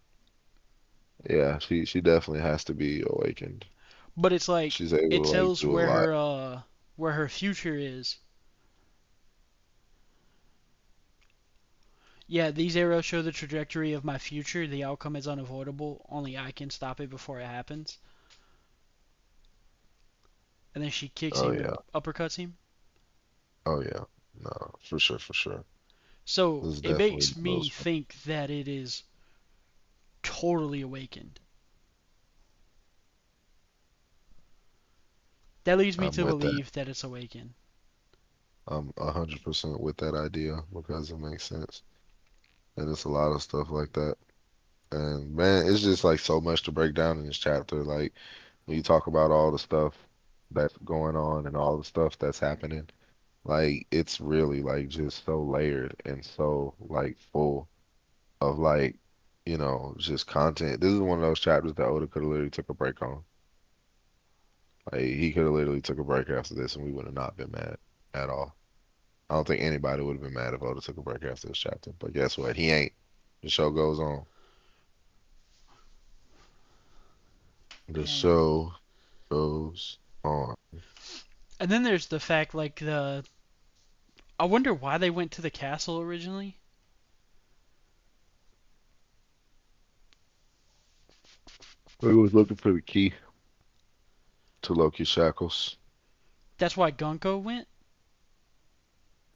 yeah, she definitely has to be awakened. But it's like She's able it to like tells do a lot. where her future is. Yeah, these arrows show the trajectory of my future. The outcome is unavoidable. Only I can stop it before it happens. And then she kicks Oh him, yeah, uppercuts him. oh yeah, no, for sure, for sure. So This is it definitely makes me those. think that it is totally awakened. That leads me I'm to with that. believe that it's awakened. I'm 100% with that idea because it makes sense, and it's a lot of stuff like that. And man, it's just like so much to break down in this chapter. Like when you talk about all the stuff that's going on and all the stuff that's happening, like it's really like just so layered and so like full of like, just content. This is one of those chapters that Oda could have literally took a break on. Like he could have literally took a break after this and we would have not been mad at all. I don't think anybody would have been mad if Oda took a break after this chapter. But guess what? He ain't. The show goes on. The And show goes on. and then there's the fact like I wonder why they went to the castle originally. We was looking for the key to Loki's shackles. That's why Gunko went.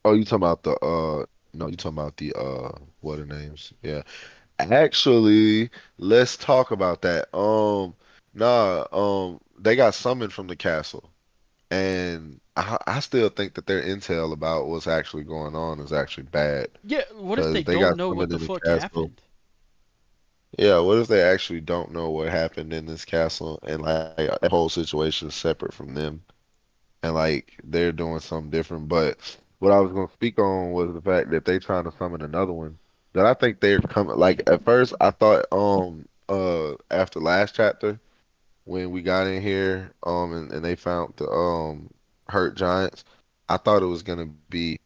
Oh, you talking about the no, you talking about the what are names? Yeah. Actually, let's talk about that. They got summoned from the castle, and I still think that their intel about what's actually going on is actually bad Yeah, what if they because they don't got know what summoned the in the fuck castle. happened? Yeah, what if they actually don't know what happened in this castle and like the whole situation is separate from them and like they're doing something different? But what I was gonna speak on was the fact that they trying to summon another one. That I think they're coming. Like at first, I thought after last chapter when we got in here and they found the hurt giants, I thought it was gonna be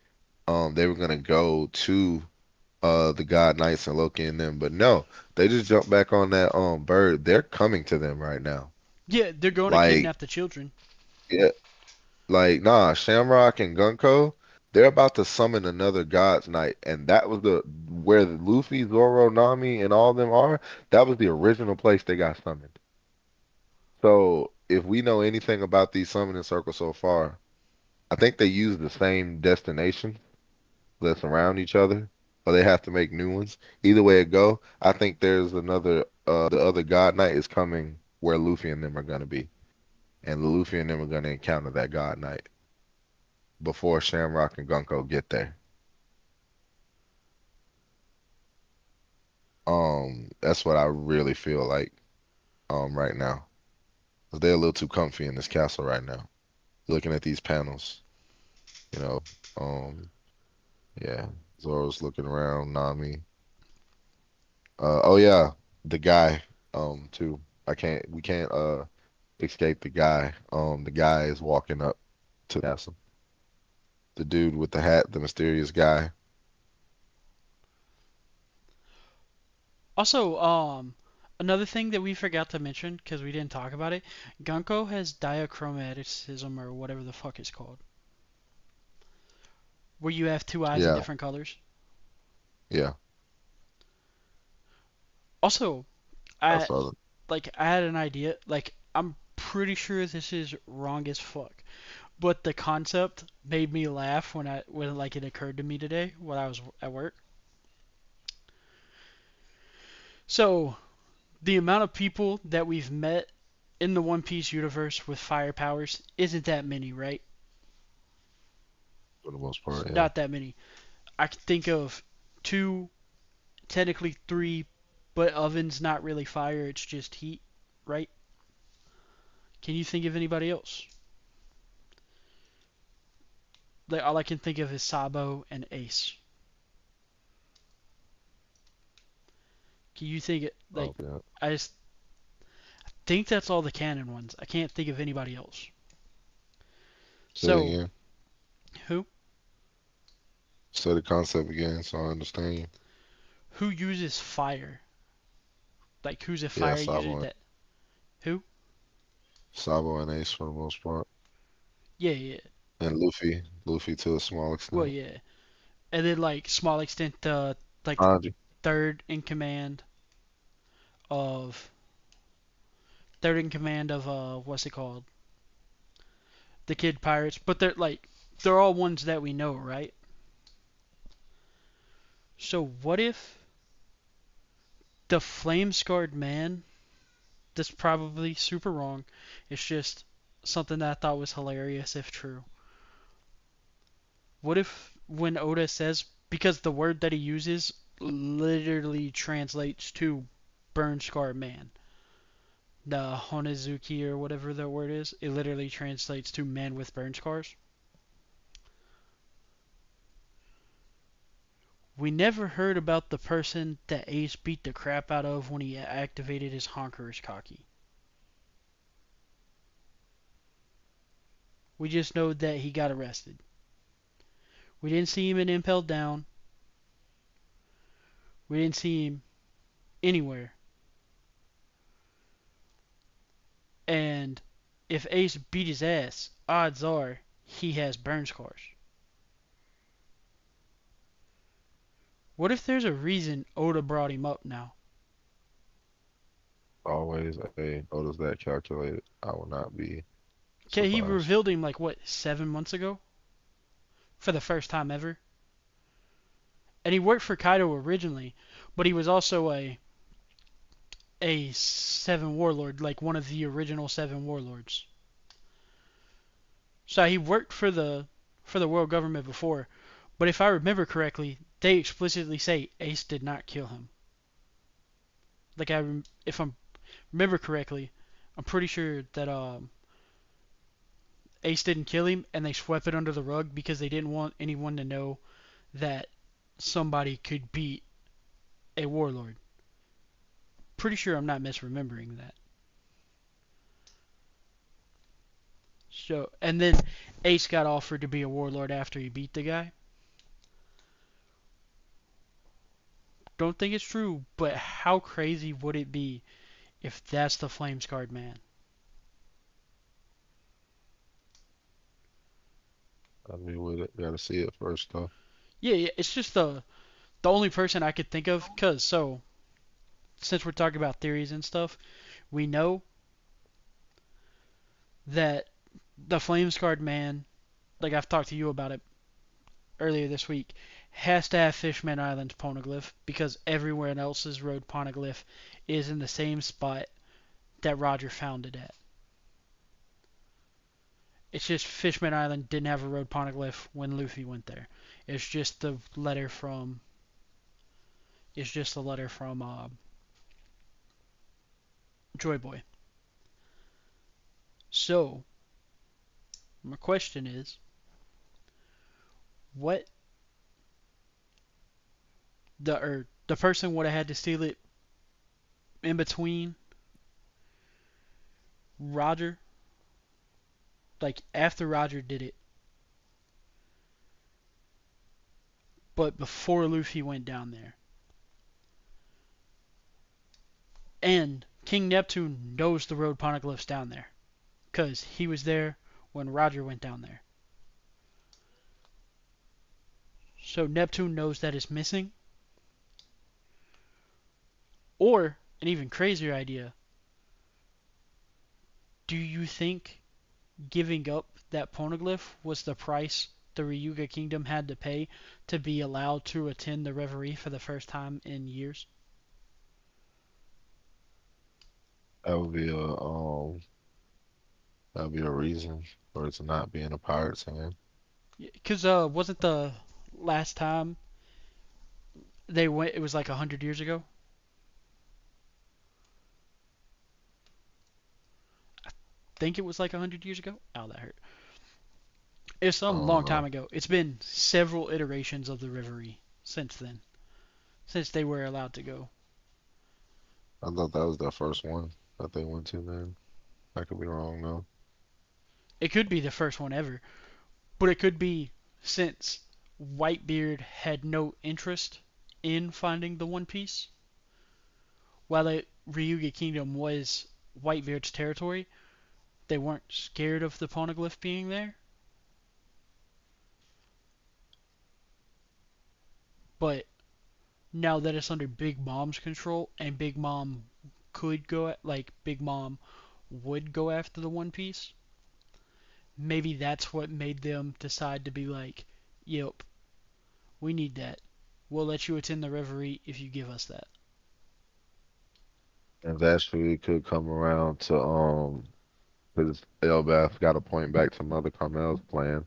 they were gonna go to the God Knights and Loki and them, but no, they just jumped back on that bird. They're coming to them right now. Yeah, they're going to Like kidnap the children. yeah, like nah, Shamrock and Gunko, they're about to summon another God's Knight, and that was the where the Luffy, Zoro, Nami, and all them are. That was the original place they got summoned. So if we know anything about these summoning circles so far, I think they use the same destination that's around each other, or they have to make new ones. Either way it go, I think there's another the other God Knight is coming where Luffy and them are gonna be. And Luffy and them are gonna encounter that God Knight before Shamrock and Gunko get there. That's what I really feel like right now. 'Cause they're a little too comfy in this castle right now. Looking at these panels, you know. Um, yeah. Zoro's looking around, Nami. Oh yeah, the guy, too. We can't escape the guy. The guy is walking up to the castle. The dude with the hat, the mysterious guy. Also, another thing that we forgot to mention because we didn't talk about it, Gunko has diachromaticism or whatever the fuck it's called, where you have two eyes in Yeah, different colors. yeah. Also, I I saw that. I had an idea. Like, I'm pretty sure this is wrong as fuck, but the concept made me laugh when like it occurred to me today when I was at work. So, the amount of people that we've met in the One Piece universe with fire powers isn't that many, right? For the most It's part, yeah. not that many. I can think of two, technically three, but oven's not really fire, it's just heat, right? Can you think of anybody else? Like, all I can think of is Sabo and Ace. Can you think it like Oh, yeah. I just think that's all the canon ones. I can't think of anybody else. Say it So, again. who Say the concept again so I understand you. who uses fire? Like, who's a Yeah, fire user that who? Sabo and Ace for the most part. Yeah, yeah. And Luffy to a small Well, extent. yeah. And then like small extent like Sanji. third in command of third in command of what's it called? The Kid Pirates, but they're all ones that we know, right? So what if the flame scarred man? That's probably super wrong. It's just something that I thought was hilarious if true. What if when Oda says, because the word that he uses literally translates to burn scarred man, the Honizuki or whatever the word is, it literally translates to man with burn scars. We never heard about the person that Ace beat the crap out of when he activated his Honker's Kaki. We just know that he got arrested. We didn't see him in Impelled Down. We didn't see him anywhere. And if Ace beat his ass, odds are he has burn scars. What if there's a reason Oda brought him up now? Always a Oda's that calculated. I will not be Okay, he surprised. revealed him like what, 7 months ago? For the first time ever. And he worked for Kaido originally, but he was also a seven warlord, like one of the original seven warlords. So he worked for the world government before, but if I remember correctly, they explicitly say Ace did not kill him. Like if I remember correctly, I'm pretty sure that Ace didn't kill him, and they swept it under the rug because they didn't want anyone to know that somebody could beat a warlord. Pretty sure I'm not misremembering that. So, and then Ace got offered to be a warlord after he beat the guy. Don't think it's true, but how crazy would it be if that's the flame scarred man? I mean, with it, gotta see it first though. Yeah, yeah, it's just the only person I could think of. Cause so since we're talking about theories and stuff, we know that the flame scarred man, like I've talked to you about it earlier this week, has to have Fishman Island's poneglyph because everywhere else's road poneglyph is in the same spot that Roger found it at. It's just Fishman Island didn't have a road poneglyph when Luffy went there. It's just the letter from. It's just the letter from Joy Boy. So my question is, what the person would have had to steal it in between Roger, like after Roger did it, but before Luffy went down there. And King Neptune knows the road poneglyphs down there, because he was there when Roger went down there. So Neptune knows that it's missing. Or, an even crazier idea, do you think giving up that poneglyph was the price the Ryuga Kingdom had to pay to be allowed to attend the Reverie for the first time in years? That would be a reason for it to not be in a pirate's hand. Because wasn't the last time they went? It was like 100 years ago. Think it was like 100 years ago. Oh, that hurt. It's I some don't long time know. ago. It's been several iterations of the Reverie since then, since they were allowed to go. I thought that was the first one that they went to, man. I could be wrong though. It could be the first one ever, but it could be since Whitebeard had no interest in finding the One Piece, while the Ryuga Kingdom was Whitebeard's territory. They weren't scared of the poneglyph being there, but now that it's under Big Mom's control and Big Mom could go at, like Big Mom would go after the One Piece, maybe that's what made them decide to be like, "Yep, we need that. We'll let you attend the Reverie if you give us that." And eventually it could come around to because Elbath got to point back to Mother Carmel's plan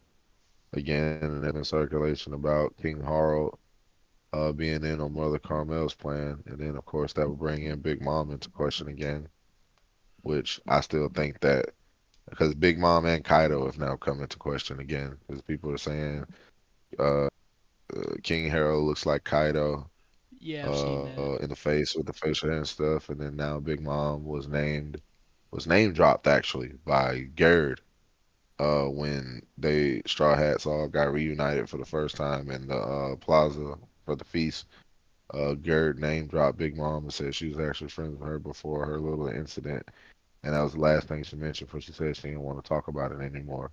again, and there's been circulation about King Harald being in on Mother Carmel's plan, and then of course that would bring in Big Mom into question again, which I still think that because Big Mom and Kaido have now come into question again, because people are saying uh, King Harold looks like Kaido Yeah, I've seen that. in the face with the facial hair and stuff, and then now Big Mom was name dropped actually by Gerd when they Straw Hats all got reunited for the first time in the plaza for the feast. Gerd name dropped Big Mom and said she was actually friends with her before her little incident, and that was the last thing she mentioned before she said she didn't want to talk about it anymore.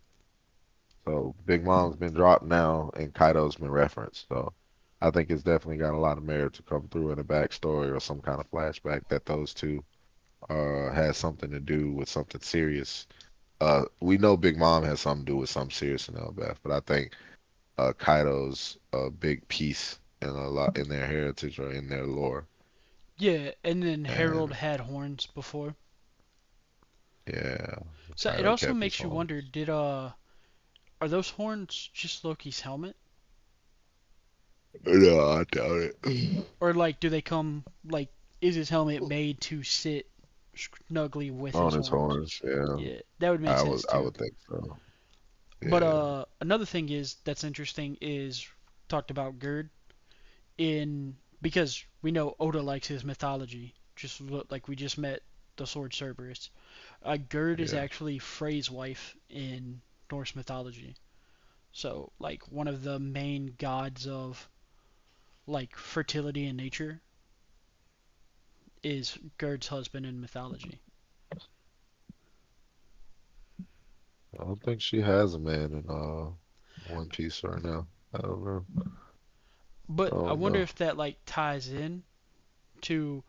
So Big Mom's been dropped now, and Kaido's been referenced. So I think it's definitely got a lot of merit to come through in a backstory or some kind of flashback that those two has something to do with something serious. We know Big Mom has something to do with something serious in Elbaf, but I think Kaido's a big piece in a lot in their heritage or in their lore. Yeah, and then Harold And had horns before. yeah, So it Kaido also kept his makes you home. wonder, did are those horns just Loki's helmet? No, I doubt it. Or like do they come like is his helmet made to sit snugly with On his his horns? horns, yeah. Yeah, that would make sense I too. would think so. But Yeah, another thing is that's interesting is talked about Gerd in because we know Oda likes his mythology. Just like we just met the Sword Cerberus. Gerd is yeah. actually Frey's wife in Norse mythology. So like one of the main gods of like fertility and nature is Gerd's husband in mythology. I don't think she has a man in One Piece right now. I don't know. I But I don't wonder know. if that like ties in to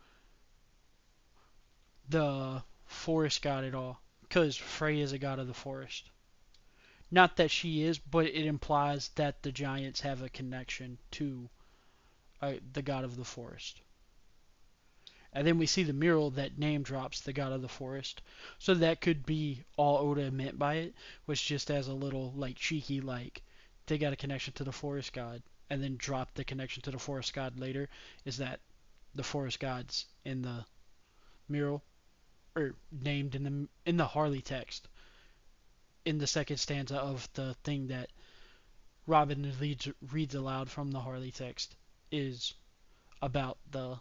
the forest god at all, because Frey is a god of the forest. Not that she is, but it implies that the giants have a connection to the god of the forest. And then we see the mural that name drops the god of the forest. So that could be all Oda meant by it, was just as a little like cheeky like they got a connection to the forest god and then drop the connection to the forest god later is that the forest gods in the mural or named in the Harley text. in the second stanza of the thing that Robin reads aloud from the Harley text is about the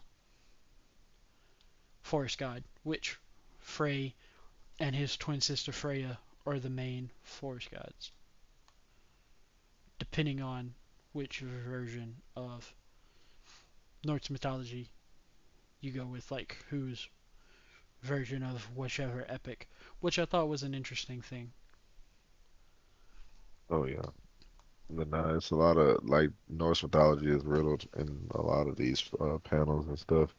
forest god, which Frey and his twin sister Freya are the main forest gods, depending on which version of Norse mythology you go with, like whose version of whichever epic, which I thought was an interesting thing. Oh yeah. But nah, it's a lot of like Norse mythology is riddled in a lot of these panels and stuff.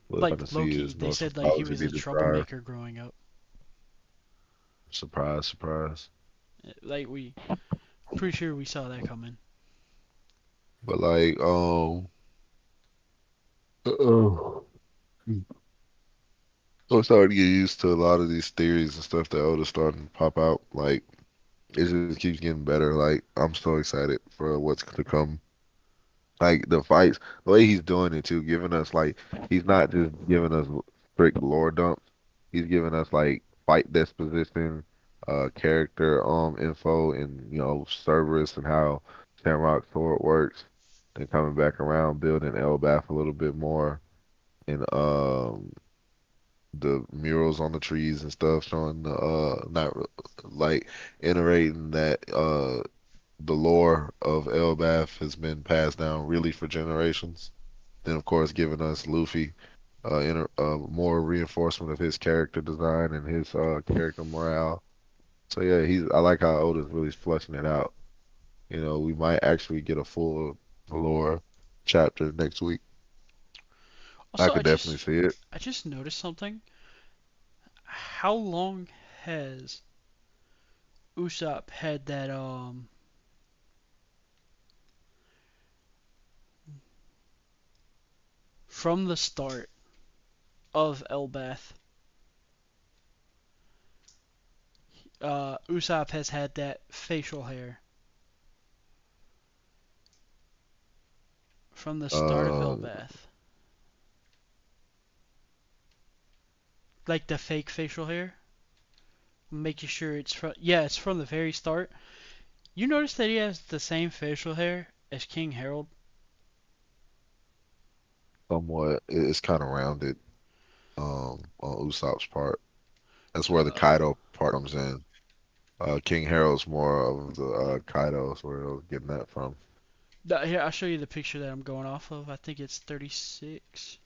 But Like to see Loki, is they Norse said like he mythology was be a the driver. troublemaker growing up. Surprise, surprise. Like we, pretty sure we saw that coming. But like, uh-oh. I'm starting to get used to a lot of these theories and stuff that Oda's starting to pop out. Like, it just keeps getting better. Like, I'm so excited for what's to come. Like the fights, the way he's doing it too, giving us like he's not just giving us strict lore dumps. He's giving us like fight disposition, character info, and Cerberus and how Shamrock Sword works, and coming back around building Elbath a little bit more, and the murals on the trees and stuff showing the not like iterating that the lore of Elbath has been passed down really for generations. Then, of course, giving us Luffy more reinforcement of his character design and his character morale. So yeah, he's I like how Oda's really fleshing it out. We might actually get a full lore chapter next week. I Also, could definitely see it. I just noticed something. How long has Usopp had that from the start of Elbath? Usopp has had that facial hair from the start of Um, Elbath, like the fake facial hair. Making sure it's from it's from the very start. You notice that he has the same facial hair as King Harold. Somewhat, it's kind of rounded on Usopp's part. That's where the Uh, Kaido part comes in. King Harold's more of the Kaido, so where I was getting that from. Here, I'll show you the picture that I'm going off of. I think it's 36.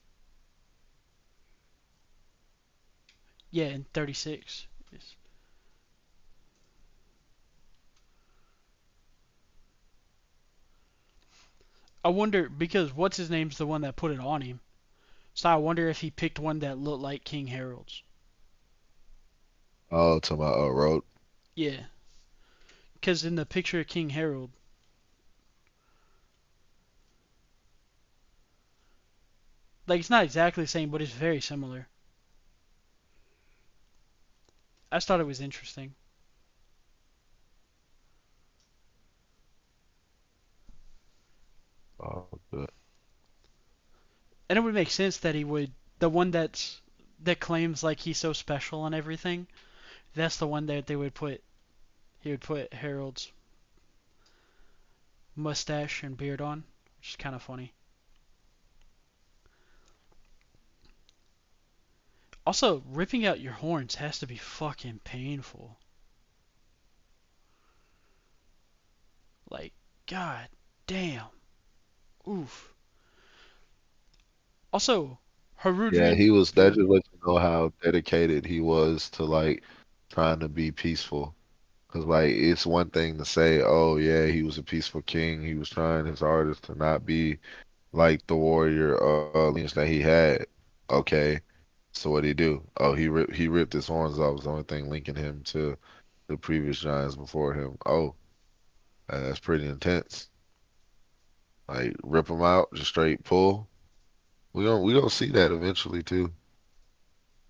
Yeah, in 36. Yes. I wonder because what's his name's the one that put it on him. So I wonder if he picked one that looked like King Harold's. Oh, to my road. Yeah, because in the picture of King Harold, like it's not exactly the same, but it's very similar. I just thought it was interesting, Oh, good. and it would make sense that he would the one that claims like he's so special and everything. That's the one that they would put. He would put Harold's mustache and beard on, which is kind of funny. Also, ripping out your horns has to be fucking painful. Like, god damn. Oof. Also, Yeah, Harudrin. he was. That just lets you know how dedicated he was to like trying to be peaceful. Cause like it's one thing to say, oh yeah, he was a peaceful king. He was trying his hardest to not be like the warrior lineage that he had. Okay, so what did he do? Oh, he ripped his horns off. Was the only thing linking him to the previous giants before him. Oh, that's pretty intense. Like rip them out, just straight pull. We gonna see that eventually too.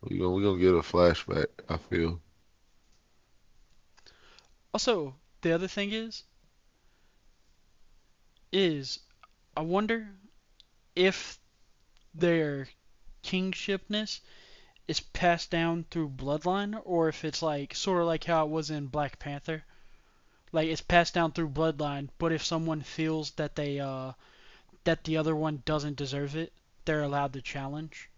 We gonna get a flashback. I feel. Also, the other thing is I wonder if their kingshipness it's passed down through bloodline, or if it's like sort of like how it was in Black Panther. Like it's passed down through bloodline, but if someone feels that that the other one doesn't deserve it, they're allowed to challenge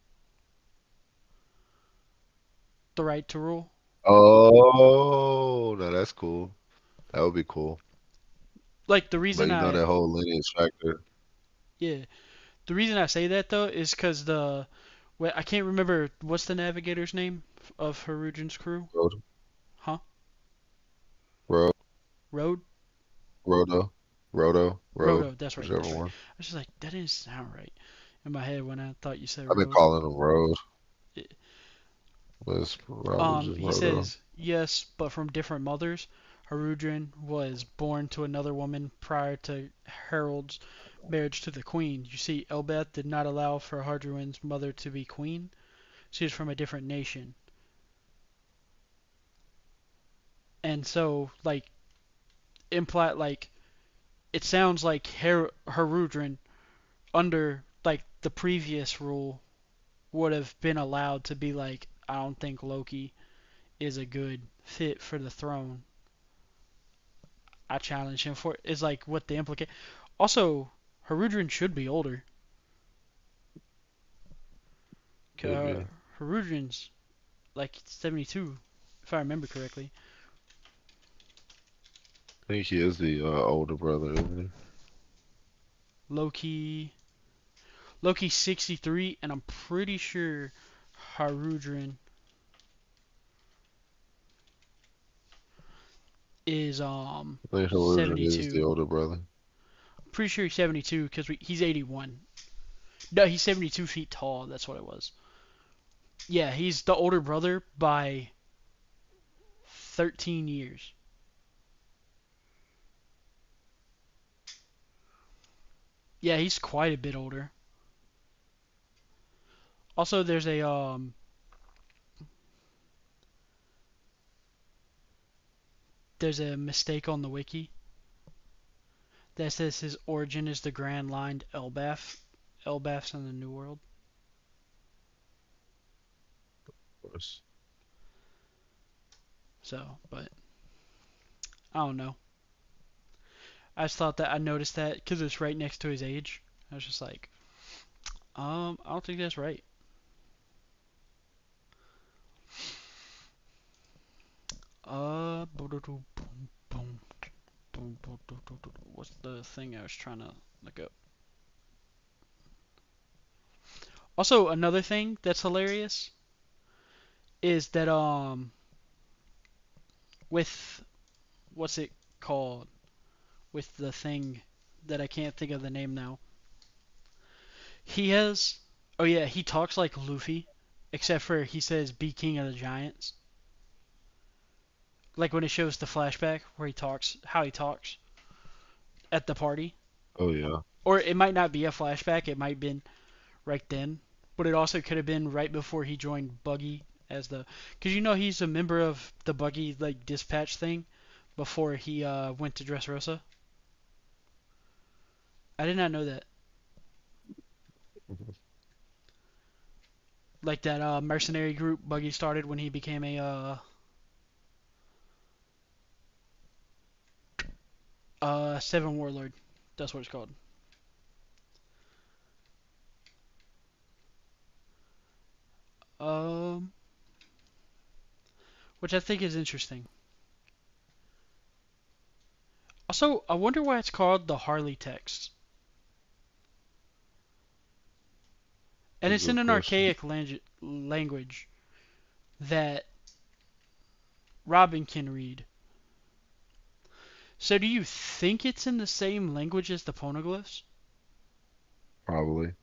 the right to rule. Oh, no, that's cool. That would be cool. Like But you know that whole lineage factor. yeah, the reason I say that though is because well, I can't remember what's the navigator's name of Harujin's crew, Road, huh? road, Road, road, Roto. That's right. whichever That's right. one. I was just like that didn't sound right in my head when I thought you said I've been Road. calling him road, but it's probably just He Roto. says yes, but from different mothers. Harudrin was born to another woman prior to Harold's marriage to the queen. You see, Elbeth did not allow for Harudrin's mother to be queen. She was from a different nation, and so like imply like it sounds like Harudrin under like the previous rule would have been allowed to be like I don't think Loki is a good fit for the throne. I challenge him for is like what the implicate. Also, Harudrin should be older. Could be. Harudrin's like 72, if I remember correctly. I think he is the older brother, isn't Loki, Loki's 63, and I'm pretty sure Harudrin is he? I think Hilarion is the 72. older brother. I'm pretty sure he's 72 because he's 81. No, he's 72 feet tall. That's what it was. Yeah, he's the older brother by 13 years. Yeah, he's quite a bit older. Also, there's a mistake on the wiki that says his origin is the Grand Line Elbaf. Elbaf's in the New World. Of course. So, but I don't know. I just thought that I noticed that because it's right next to his age. I was just like, I don't think that's right. What's the thing I was trying to look up? Also, another thing that's hilarious is that with what's it called? With the thing that I can't think of the name now. He has. Oh yeah, he talks like Luffy, except for he says "Be King of the Giants." Like when it shows the flashback where he talks, how he talks at the party, Oh yeah. or it might not be a flashback. It might have been right then, but it also could have been right before he joined Buggy as the, because you know he's a member of the Buggy like dispatch thing before he went to Dressrosa. I did not know that. Like that mercenary group Buggy started when he became a Seven Warlord. That's what it's called. Um, which I think is interesting. Also, I wonder why it's called the Harley text, and That's a it's in good an question. archaic language that Robin can read. So, do you think it's in the same language as the poneglyphs? Probably.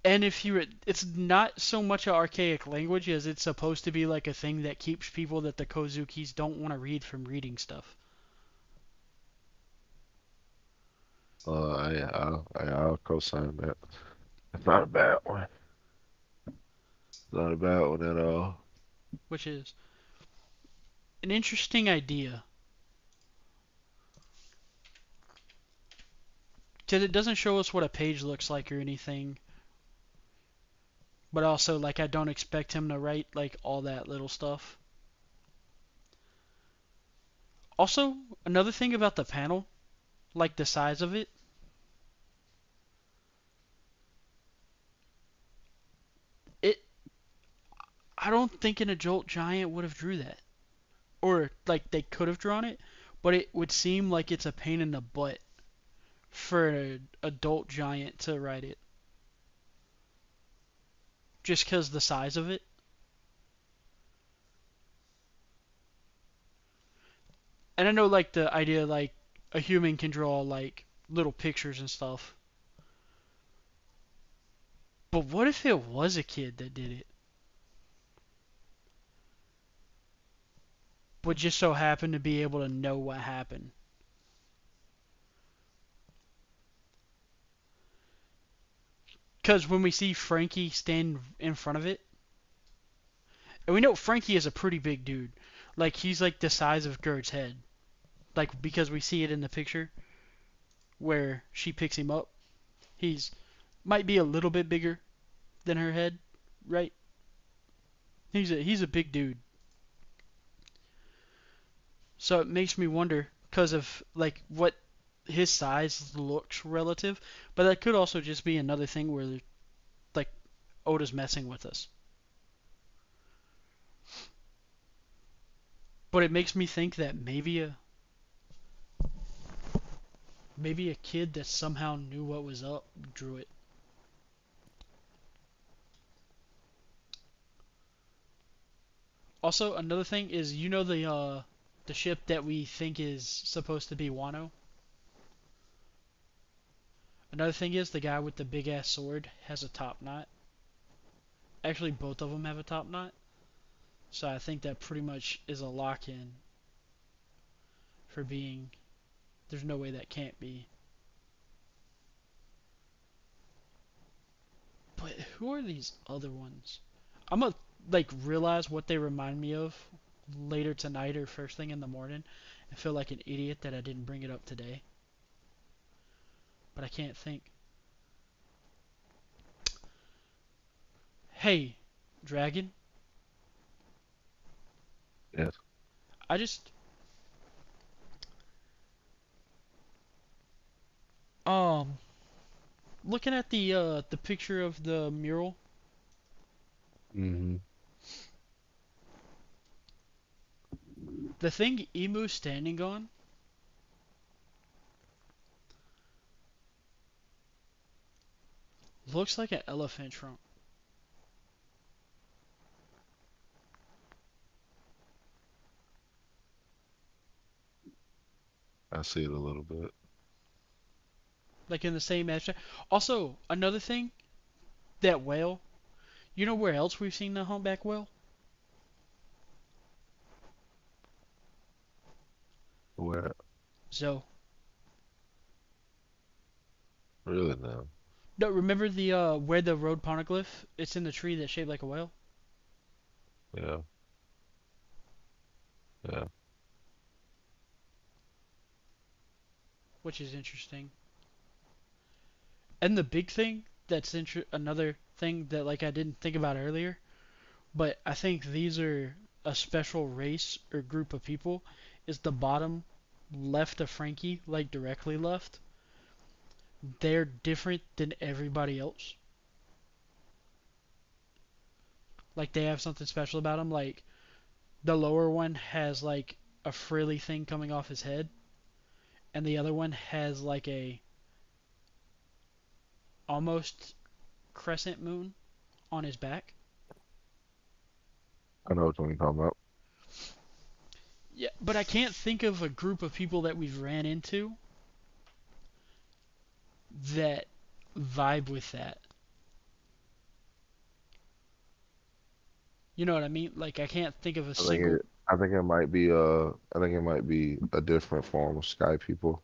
And if you, it's not so much an archaic language as it's supposed to be like a thing that keeps people that the Kozukis don't want to read from reading stuff. I'll co-sign that. It's not a bad one. It's not a bad one at all. Which is an interesting idea. Because it doesn't show us what a page looks like or anything. but also like I don't expect him to write like all that little stuff. Also, another thing about the panel, like the size of it, it I don't think an adult giant would have drew that. Or like they could have drawn it, but it would seem like it's a pain in the butt for an adult giant to write it just because the size of it. And I know like the idea like a human can draw like little pictures and stuff, but what if it was a kid that did it, but just so happened to be able to know what happened? Because when we see Frankie stand in front of it, and we know Frankie is a pretty big dude, like he's like the size of Gert's head, like because we see it in the picture where she picks him up. He's might be a little bit bigger than her head, right? He's a big dude. So it makes me wonder because of like what his size looks relative, but that could also just be another thing where like Oda's messing with us. But it makes me think that maybe a kid that somehow knew what was up drew it. Also, another thing is the ship that we think is supposed to be Wano. Another thing is the guy with the big ass sword has a top knot. Actually, both of them have a top knot. So I think that pretty much is a lock in for being. There's no way that can't be. But who are these other ones? I'm gonna like realize what they remind me of later tonight or first thing in the morning. I feel like an idiot that I didn't bring it up today. But I can't think. Hey, Dragon. Yes. I just um looking at the picture of the mural, Hmm. the thing Emu's standing on looks like an elephant trunk. I see it a little bit. Like in the same abstract. Also, another thing, that whale. You know where else we've seen the humpback whale? Where So, really now? no, remember the where the road poneglyph? It's in the tree that's shaped like a whale, Yeah, yeah. which is interesting. And the big thing that's another thing that like I didn't think about earlier, but I think these are a special race or group of people. Is the bottom left of Frankie, like directly left? They're different than everybody else. Like they have something special about them. Like the lower one has like a frilly thing coming off his head, and the other one has like a almost crescent moon on his back. I know what you're talking about. Yeah, but I can't think of a group of people that we've ran into that vibe with that. You know what I mean? Like I can't think of a I think single. I think it might be a different form of Sky people.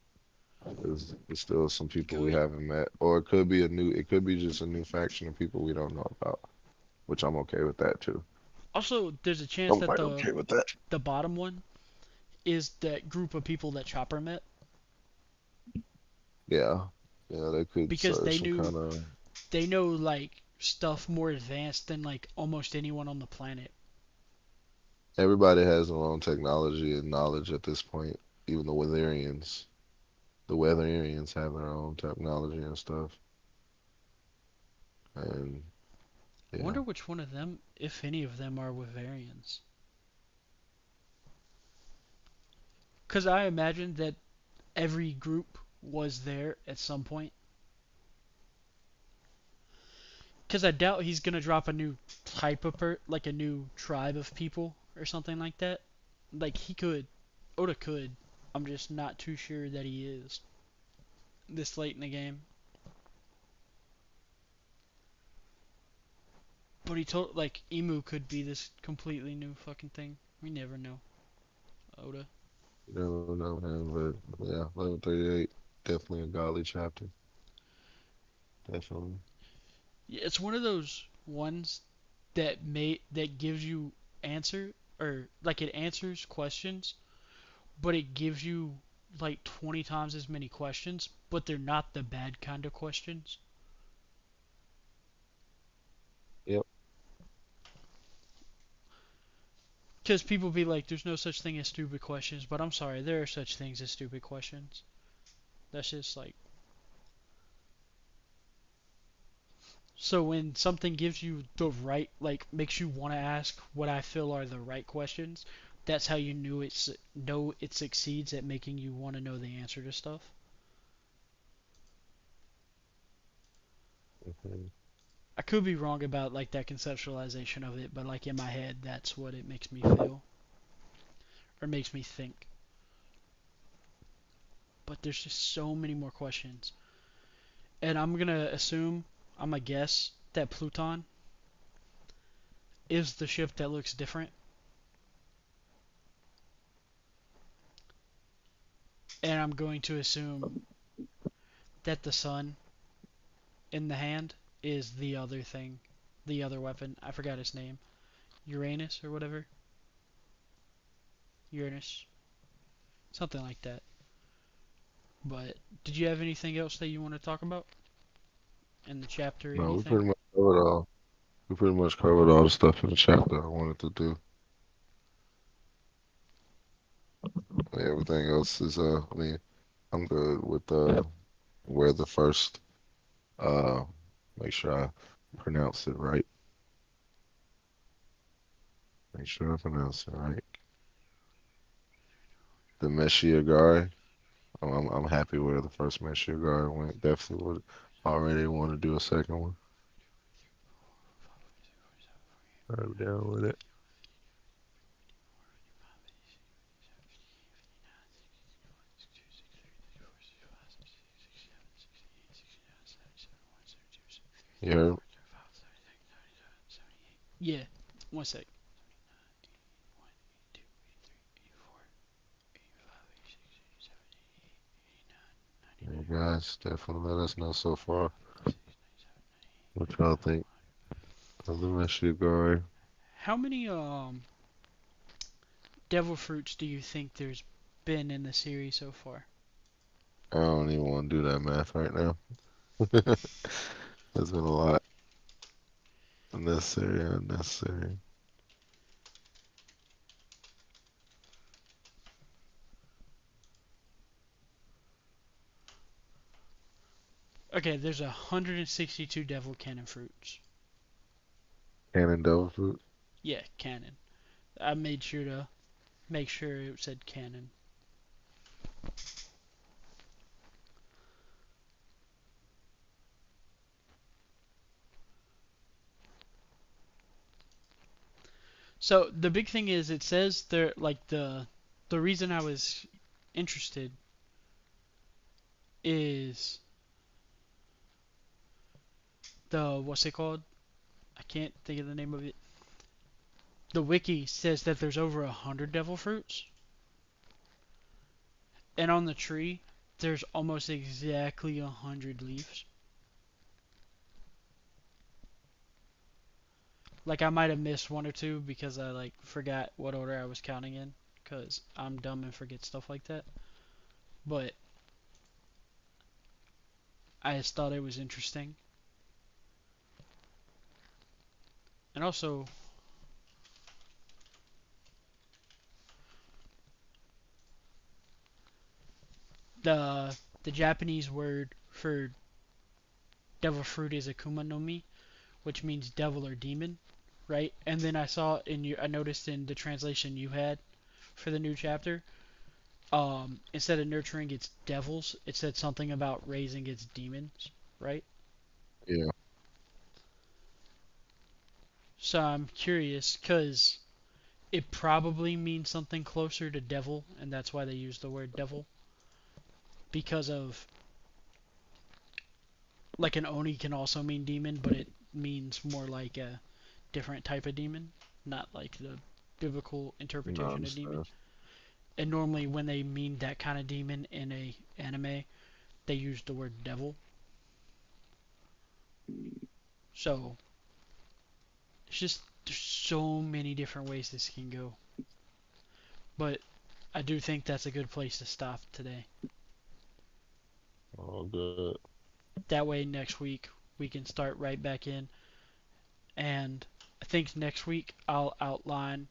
There's still some It people we could. haven't met, or it could be just a new faction of people we don't know about, which I'm okay with that too. Also, there's a chance I'm that quite the okay with that. the bottom one is that group of people that Chopper met Yeah, yeah, they could because serve some kind of. they know like stuff more advanced than like almost anyone on the planet. Everybody has their own technology and knowledge at this point. Even the Weatherians have their own technology and stuff. And I yeah, wonder which one of them, if any of them, are with variants. Because I imagine that every group was there at some point. Because I doubt he's gonna drop a new type of like a new tribe of people or something like that. Like he could, Oda could. I'm just not too sure that he is this late in the game. But he told like Emu could be this completely new fucking thing. We never know. Oda. you never know, man. But yeah, 1138, definitely a godly chapter. Definitely. Yeah, it's one of those ones that gives you answer or like it answers questions, but it gives you like 20 times as many questions, but they're not the bad kind of questions. Yep. Because people be like, there's no such thing as stupid questions, but I'm sorry, there are such things as stupid questions. That's just like. So when something gives you the right, like, makes you want to ask what I feel are the right questions, that's how you know it succeeds at making you want to know the answer to stuff. Mhm. I could be wrong about like that conceptualization of it, but like in my head, that's what it makes me feel or makes me think. But there's just so many more questions, and I'm gonna assume, I'm gonna guess that Pluton is the ship that looks different, and I'm going to assume that the sun in the hand is the other thing, the other weapon. I forgot his name, Uranus or whatever, Uranus, something like that. But did you have anything else that you want to talk about in the chapter or No, anything? we pretty much covered all the stuff in the chapter I wanted to do. Everything else is I mean, I'm good with where the first uh make sure I pronounce it right. Make sure I pronounce it right. The Meshiagare. I'm happy where the first Meshiagare went. Definitely would already want to do a second one. I'm down with it. You heard? Yeah, one sec. Yeah, guys, definitely let us know so far what y'all think of the Meshiagare. How many devil fruits do you think there's been in the series so far? I don't even want to do that math right now. There's been a lot. Unnecessary, unnecessary. Okay, there's 162 devil cannon fruits. Cannon devil fruit. Yeah, cannon. I made sure to make sure it said cannon. So the big thing is it says there like the reason I was interested is the what's it called? I can't think of the name of it. The wiki says that there's over 100 devil fruits, and on the tree there's almost exactly 100 leaves. Like I might have missed one or two because I like forgot what order I was counting in, cause I'm dumb and forget stuff like that. But I just thought it was interesting. And also the the Japanese word for devil fruit is Akuma no Mi, which means devil or demon, right? And then I noticed in the translation you had for the new chapter, instead of nurturing its devils, it said something about raising its demons, right? Yeah. So I'm curious because it probably means something closer to devil, and that's why they use the word devil. Because of like an oni can also mean demon, but it means more like a different type of demon, not like the biblical No, I interpretation of demon. understand. And normally when they mean that kind of demon in a anime, they use the word devil. So it's just there's so many different ways this can go. But I do think that's a good place to stop today. All good. That way next week we can start right back in. And I think next week I'll outline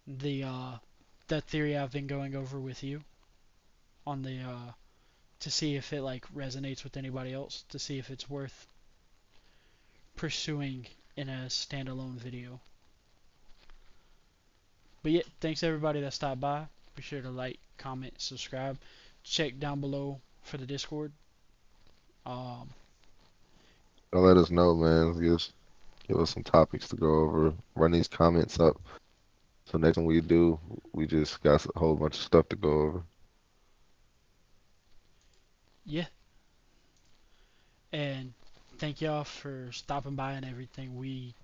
the that theory I've been going over with you on the to see if it like resonates with anybody else, to see if it's worth pursuing in a standalone video. But yeah, thanks everybody that stopped by. Be sure to like, comment, subscribe. Check down below for the Discord. Um, So let us know, man. Just give us some topics to go over. Run these comments up. So next time we do, we just got a whole bunch of stuff to go over. yeah, and thank y'all for stopping by and everything. We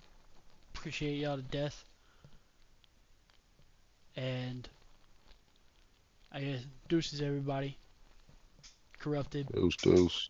appreciate y'all to death. And I guess deuces everybody. Corrupted. Deuce, deuce.